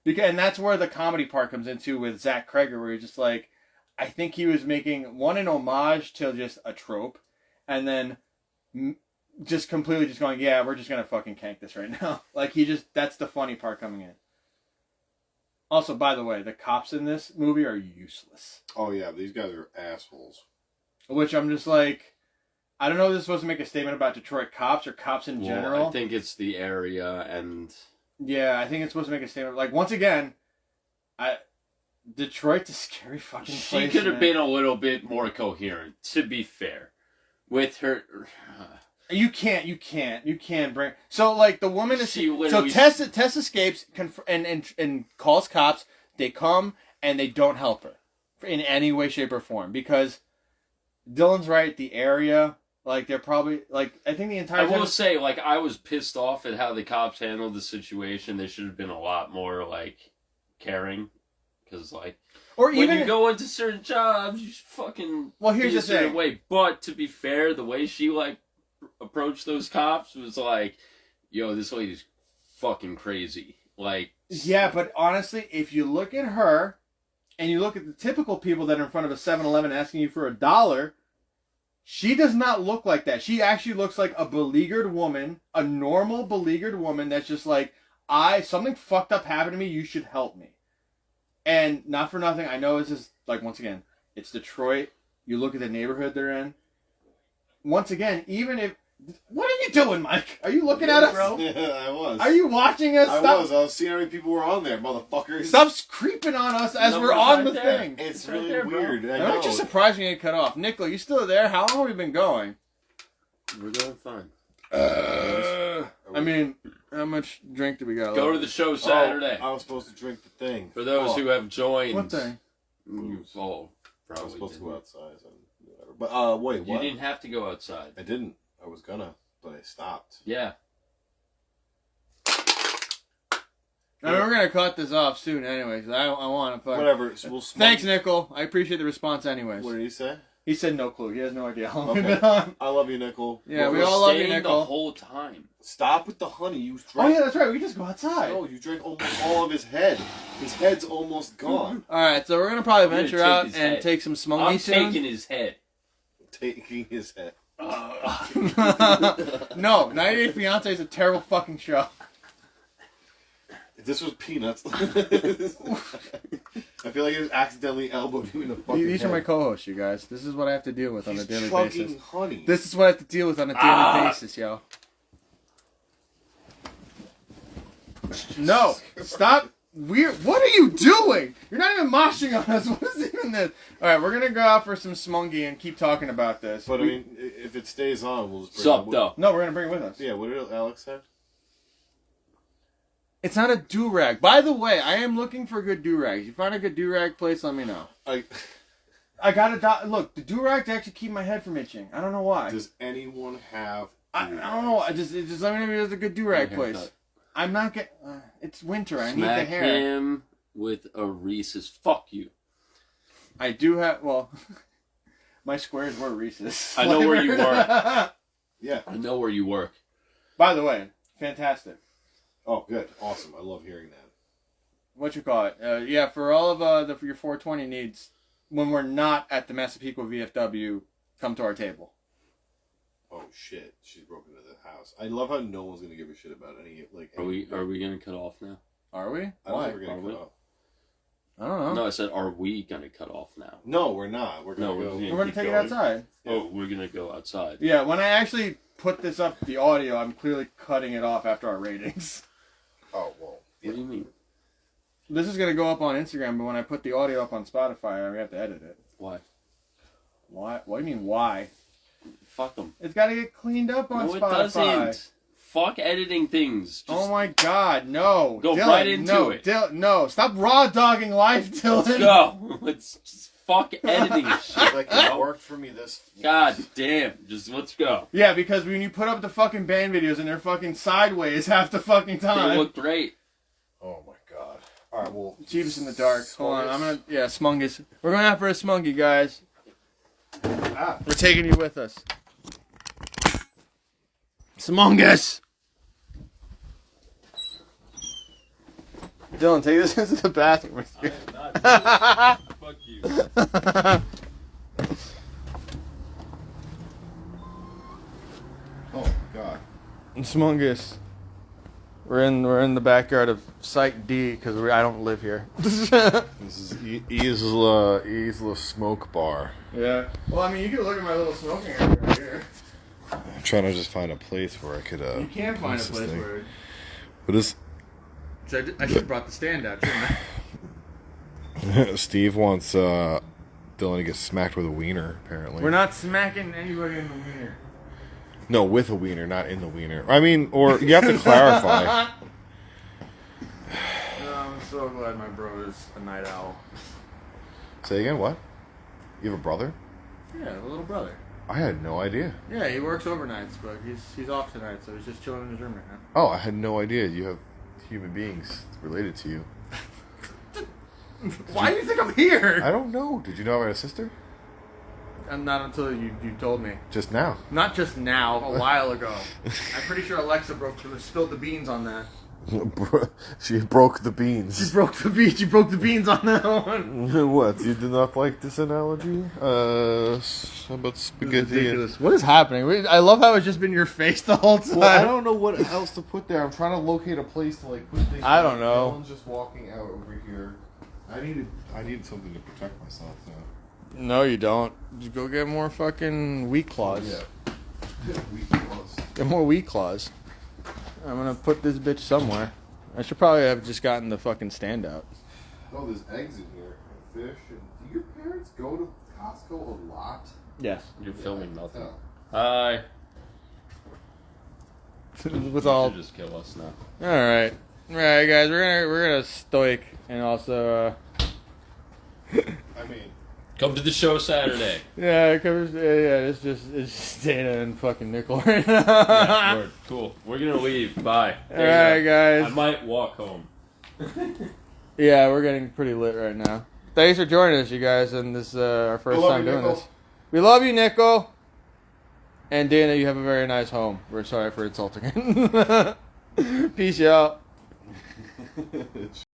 And that's where the comedy part comes into with Zach Kreger, where you're just like, I think he was making, an homage to just a trope, and then just completely just going, yeah, we're just going to fucking kank this right now. Like, that's the funny part coming in. Also, by the way, the cops in this movie are useless. Oh, yeah, these guys are assholes. Which I'm just like, I don't know if this is supposed to make a statement about Detroit cops or cops in general. I think it's the area and... Yeah, I think it's supposed to make a statement. Like, once again, Detroit's a scary fucking place. She could have been a little bit more coherent, to be fair. With her... You can't bring... So, like, the woman is... So, Tess escapes and calls cops. They come, and they don't help her. In any way, shape, or form. Because Dylan's right, the area... Like, they're probably... Like, I think the entire... I will say, like, I was pissed off at how the cops handled the situation. They should have been a lot more, like, caring. Because, like... Or even... When you go into certain jobs, you should fucking... Well, here's the thing. Way. But, to be fair, the way she, like, approached those cops was like, yo, this lady's fucking crazy. Like... Yeah, but honestly, if you look at her, and you look at the typical people that are in front of a 7-Eleven asking you for $1... She does not look like that. She actually looks like a beleaguered woman, a normal beleaguered woman that's just like, something fucked up happened to me, you should help me. And not for nothing, I know this is, like, once again, it's Detroit. You look at the neighborhood they're in. Once again, even if... What are you doing, Mike? Are you looking at us? Bro? Yeah, I was. Are you watching us? I was seeing how many people were on there, motherfuckers. Stop creeping on us as we're on the thing. It's really weird. I'm just surprised we get cut off. Nick, are you still there? How long have we been going? We're going fine. I mean, how much drink do we got? Go to the show Saturday. I was supposed to drink the thing. For those who have joined. What thing? I was supposed to go outside. Whatever. But, wait, what? You didn't have to go outside. I didn't. I was gonna, but I stopped. Yeah. I mean, we're gonna cut this off soon, anyways. I want to. Whatever. So Thanks, Nickel. I appreciate the response, anyways. What did he say? He said no clue. He has no idea how long Okay. we've been on. I love you, Nickel. Yeah, we all love you, staying Nickel. the whole time. Stop with the honey. You drank. Oh yeah, that's right. We just go outside. No, you drank almost all of his head. His head's almost gone. All right, so we're gonna probably I'm gonna venture take out his and head. take some smoky I'm soon. taking his head. Taking his head. No, 98 Fiancé is a terrible fucking show. If this was Peanuts, I feel like it was accidentally elbowed you in the fucking These are head. my co-hosts, you guys. This is what I have to deal with on a daily chugging basis. honey. This is what I have to deal with on a daily basis, yo. No, stop. Weird. What are you doing? You're not even moshing on us. What is even this? All right, we're gonna go out for some smungy and keep talking about this. But I mean, if it stays on, we'll just bring Sup, it. though? No, we're gonna bring it with us. Yeah, what did Alex say? It's not a do-rag. By the way, I am looking for good do-rags. You find a good do-rag place, let me know. I gotta look. The do-rags actually keep my head from itching. I don't know why. Does anyone have? I don't know. Just let me know if there's a good do-rag place. I'm not getting. It's winter. I need the Smack hair. him with a Reese's. Fuck you. I do have. Well, my squares were Reese's. I know where you work. Yeah. I know where you work. By the way, fantastic. Oh, good, awesome. I love hearing that. What you call it? Yeah, for all of for your 420 needs, when we're not at the Massapequa VFW, come to our table. Oh shit, she's broken into the house. I love how no one's gonna give a shit about any like. Are we gonna cut off now? Are we? I don't Why? think we're gonna cut off. I don't know. No, I said, are we gonna cut off now? No, we're not. We're gonna No, go. We're gonna keep take it going. outside. Oh, we're gonna go outside. Yeah, when I actually put this up, the audio, I'm clearly cutting it off after our ratings. Oh well. What do you mean? This is gonna go up on Instagram, but when I put the audio up on Spotify, I have to edit it. Why? Why? What do you mean, why? Fuck them. It's got to get cleaned up on No, it Spotify. doesn't. Fuck editing things. Just Oh my God, no! Go Dylan, right into it. No, stop raw dogging life, Dylan. let's go. Let's just fuck editing shit. Like it worked for me this. God damn. Just let's go. Yeah, because when you put up the fucking band videos and they're fucking sideways half the fucking They time. look great. Oh my god. All right, well. Jeebus in the dark. Hold on, I'm gonna. Yeah, Smungus. We're going out for a Smungy, guys. We're taking you with us. Smungus. Dylan, take this into the bathroom with you. Fuck you. Oh my god. Smungus. We're in the backyard of Site D because I don't live here. This is Isla Smoke Bar. Yeah. Well, I mean, you can look at my little smoking area right here. I'm trying to just find a place where I could. You can find a use this place thing. where. What is? I should have brought the stand out, shouldn't I? Steve wants Dylan to get smacked with a wiener. Apparently, We're not smacking anybody in the wiener. No, with a wiener, not in the wiener. I mean, or you have to clarify. I'm so glad my bro is a night owl. Say again, what? You have a brother? Yeah, a little brother. I had no idea. Yeah, he works overnights, but he's off tonight, so he's just chilling in his room right now. Oh, I had no idea you have human beings related to you. Why do you think I'm here? I don't know. Did you know I had a sister? Not until you told me. Just now. Not just now, a while ago. I'm pretty sure Alexa spilled the beans on that. She broke the beans. She broke the beans on that one. What? You did not like this analogy? How about spaghetti? Ridiculous. What is happening? I love how it's just been your face the whole time. Well, I don't know what else to put there. I'm trying to locate a place to like put things. I don't know. Dylan's just walking out over here. I needed something to protect myself. So. No, you don't. Just go get more fucking wheat claws. Yeah. Wheat claws. Get more wheat claws. I'm gonna put this bitch somewhere. I should probably have just gotten the fucking stand out. Oh, there's eggs in here and fish. And do your parents go to Costco a lot? Yes. You're filming nothing. Oh. Hi. With You all. should just kill us now. All right, guys. We're gonna stoic and also. I mean, come to the show Saturday. Yeah, it covers. Yeah, it's just Dana and fucking Nickel right Yeah, now. word. Cool. We're gonna leave. Bye. All right, guys. I might walk home. Yeah, we're getting pretty lit right now. Thanks for joining us, you guys, and this is our first time doing this. We love you, Nickel. And Dana, you have a very nice home. We're sorry for insulting him. Peace out.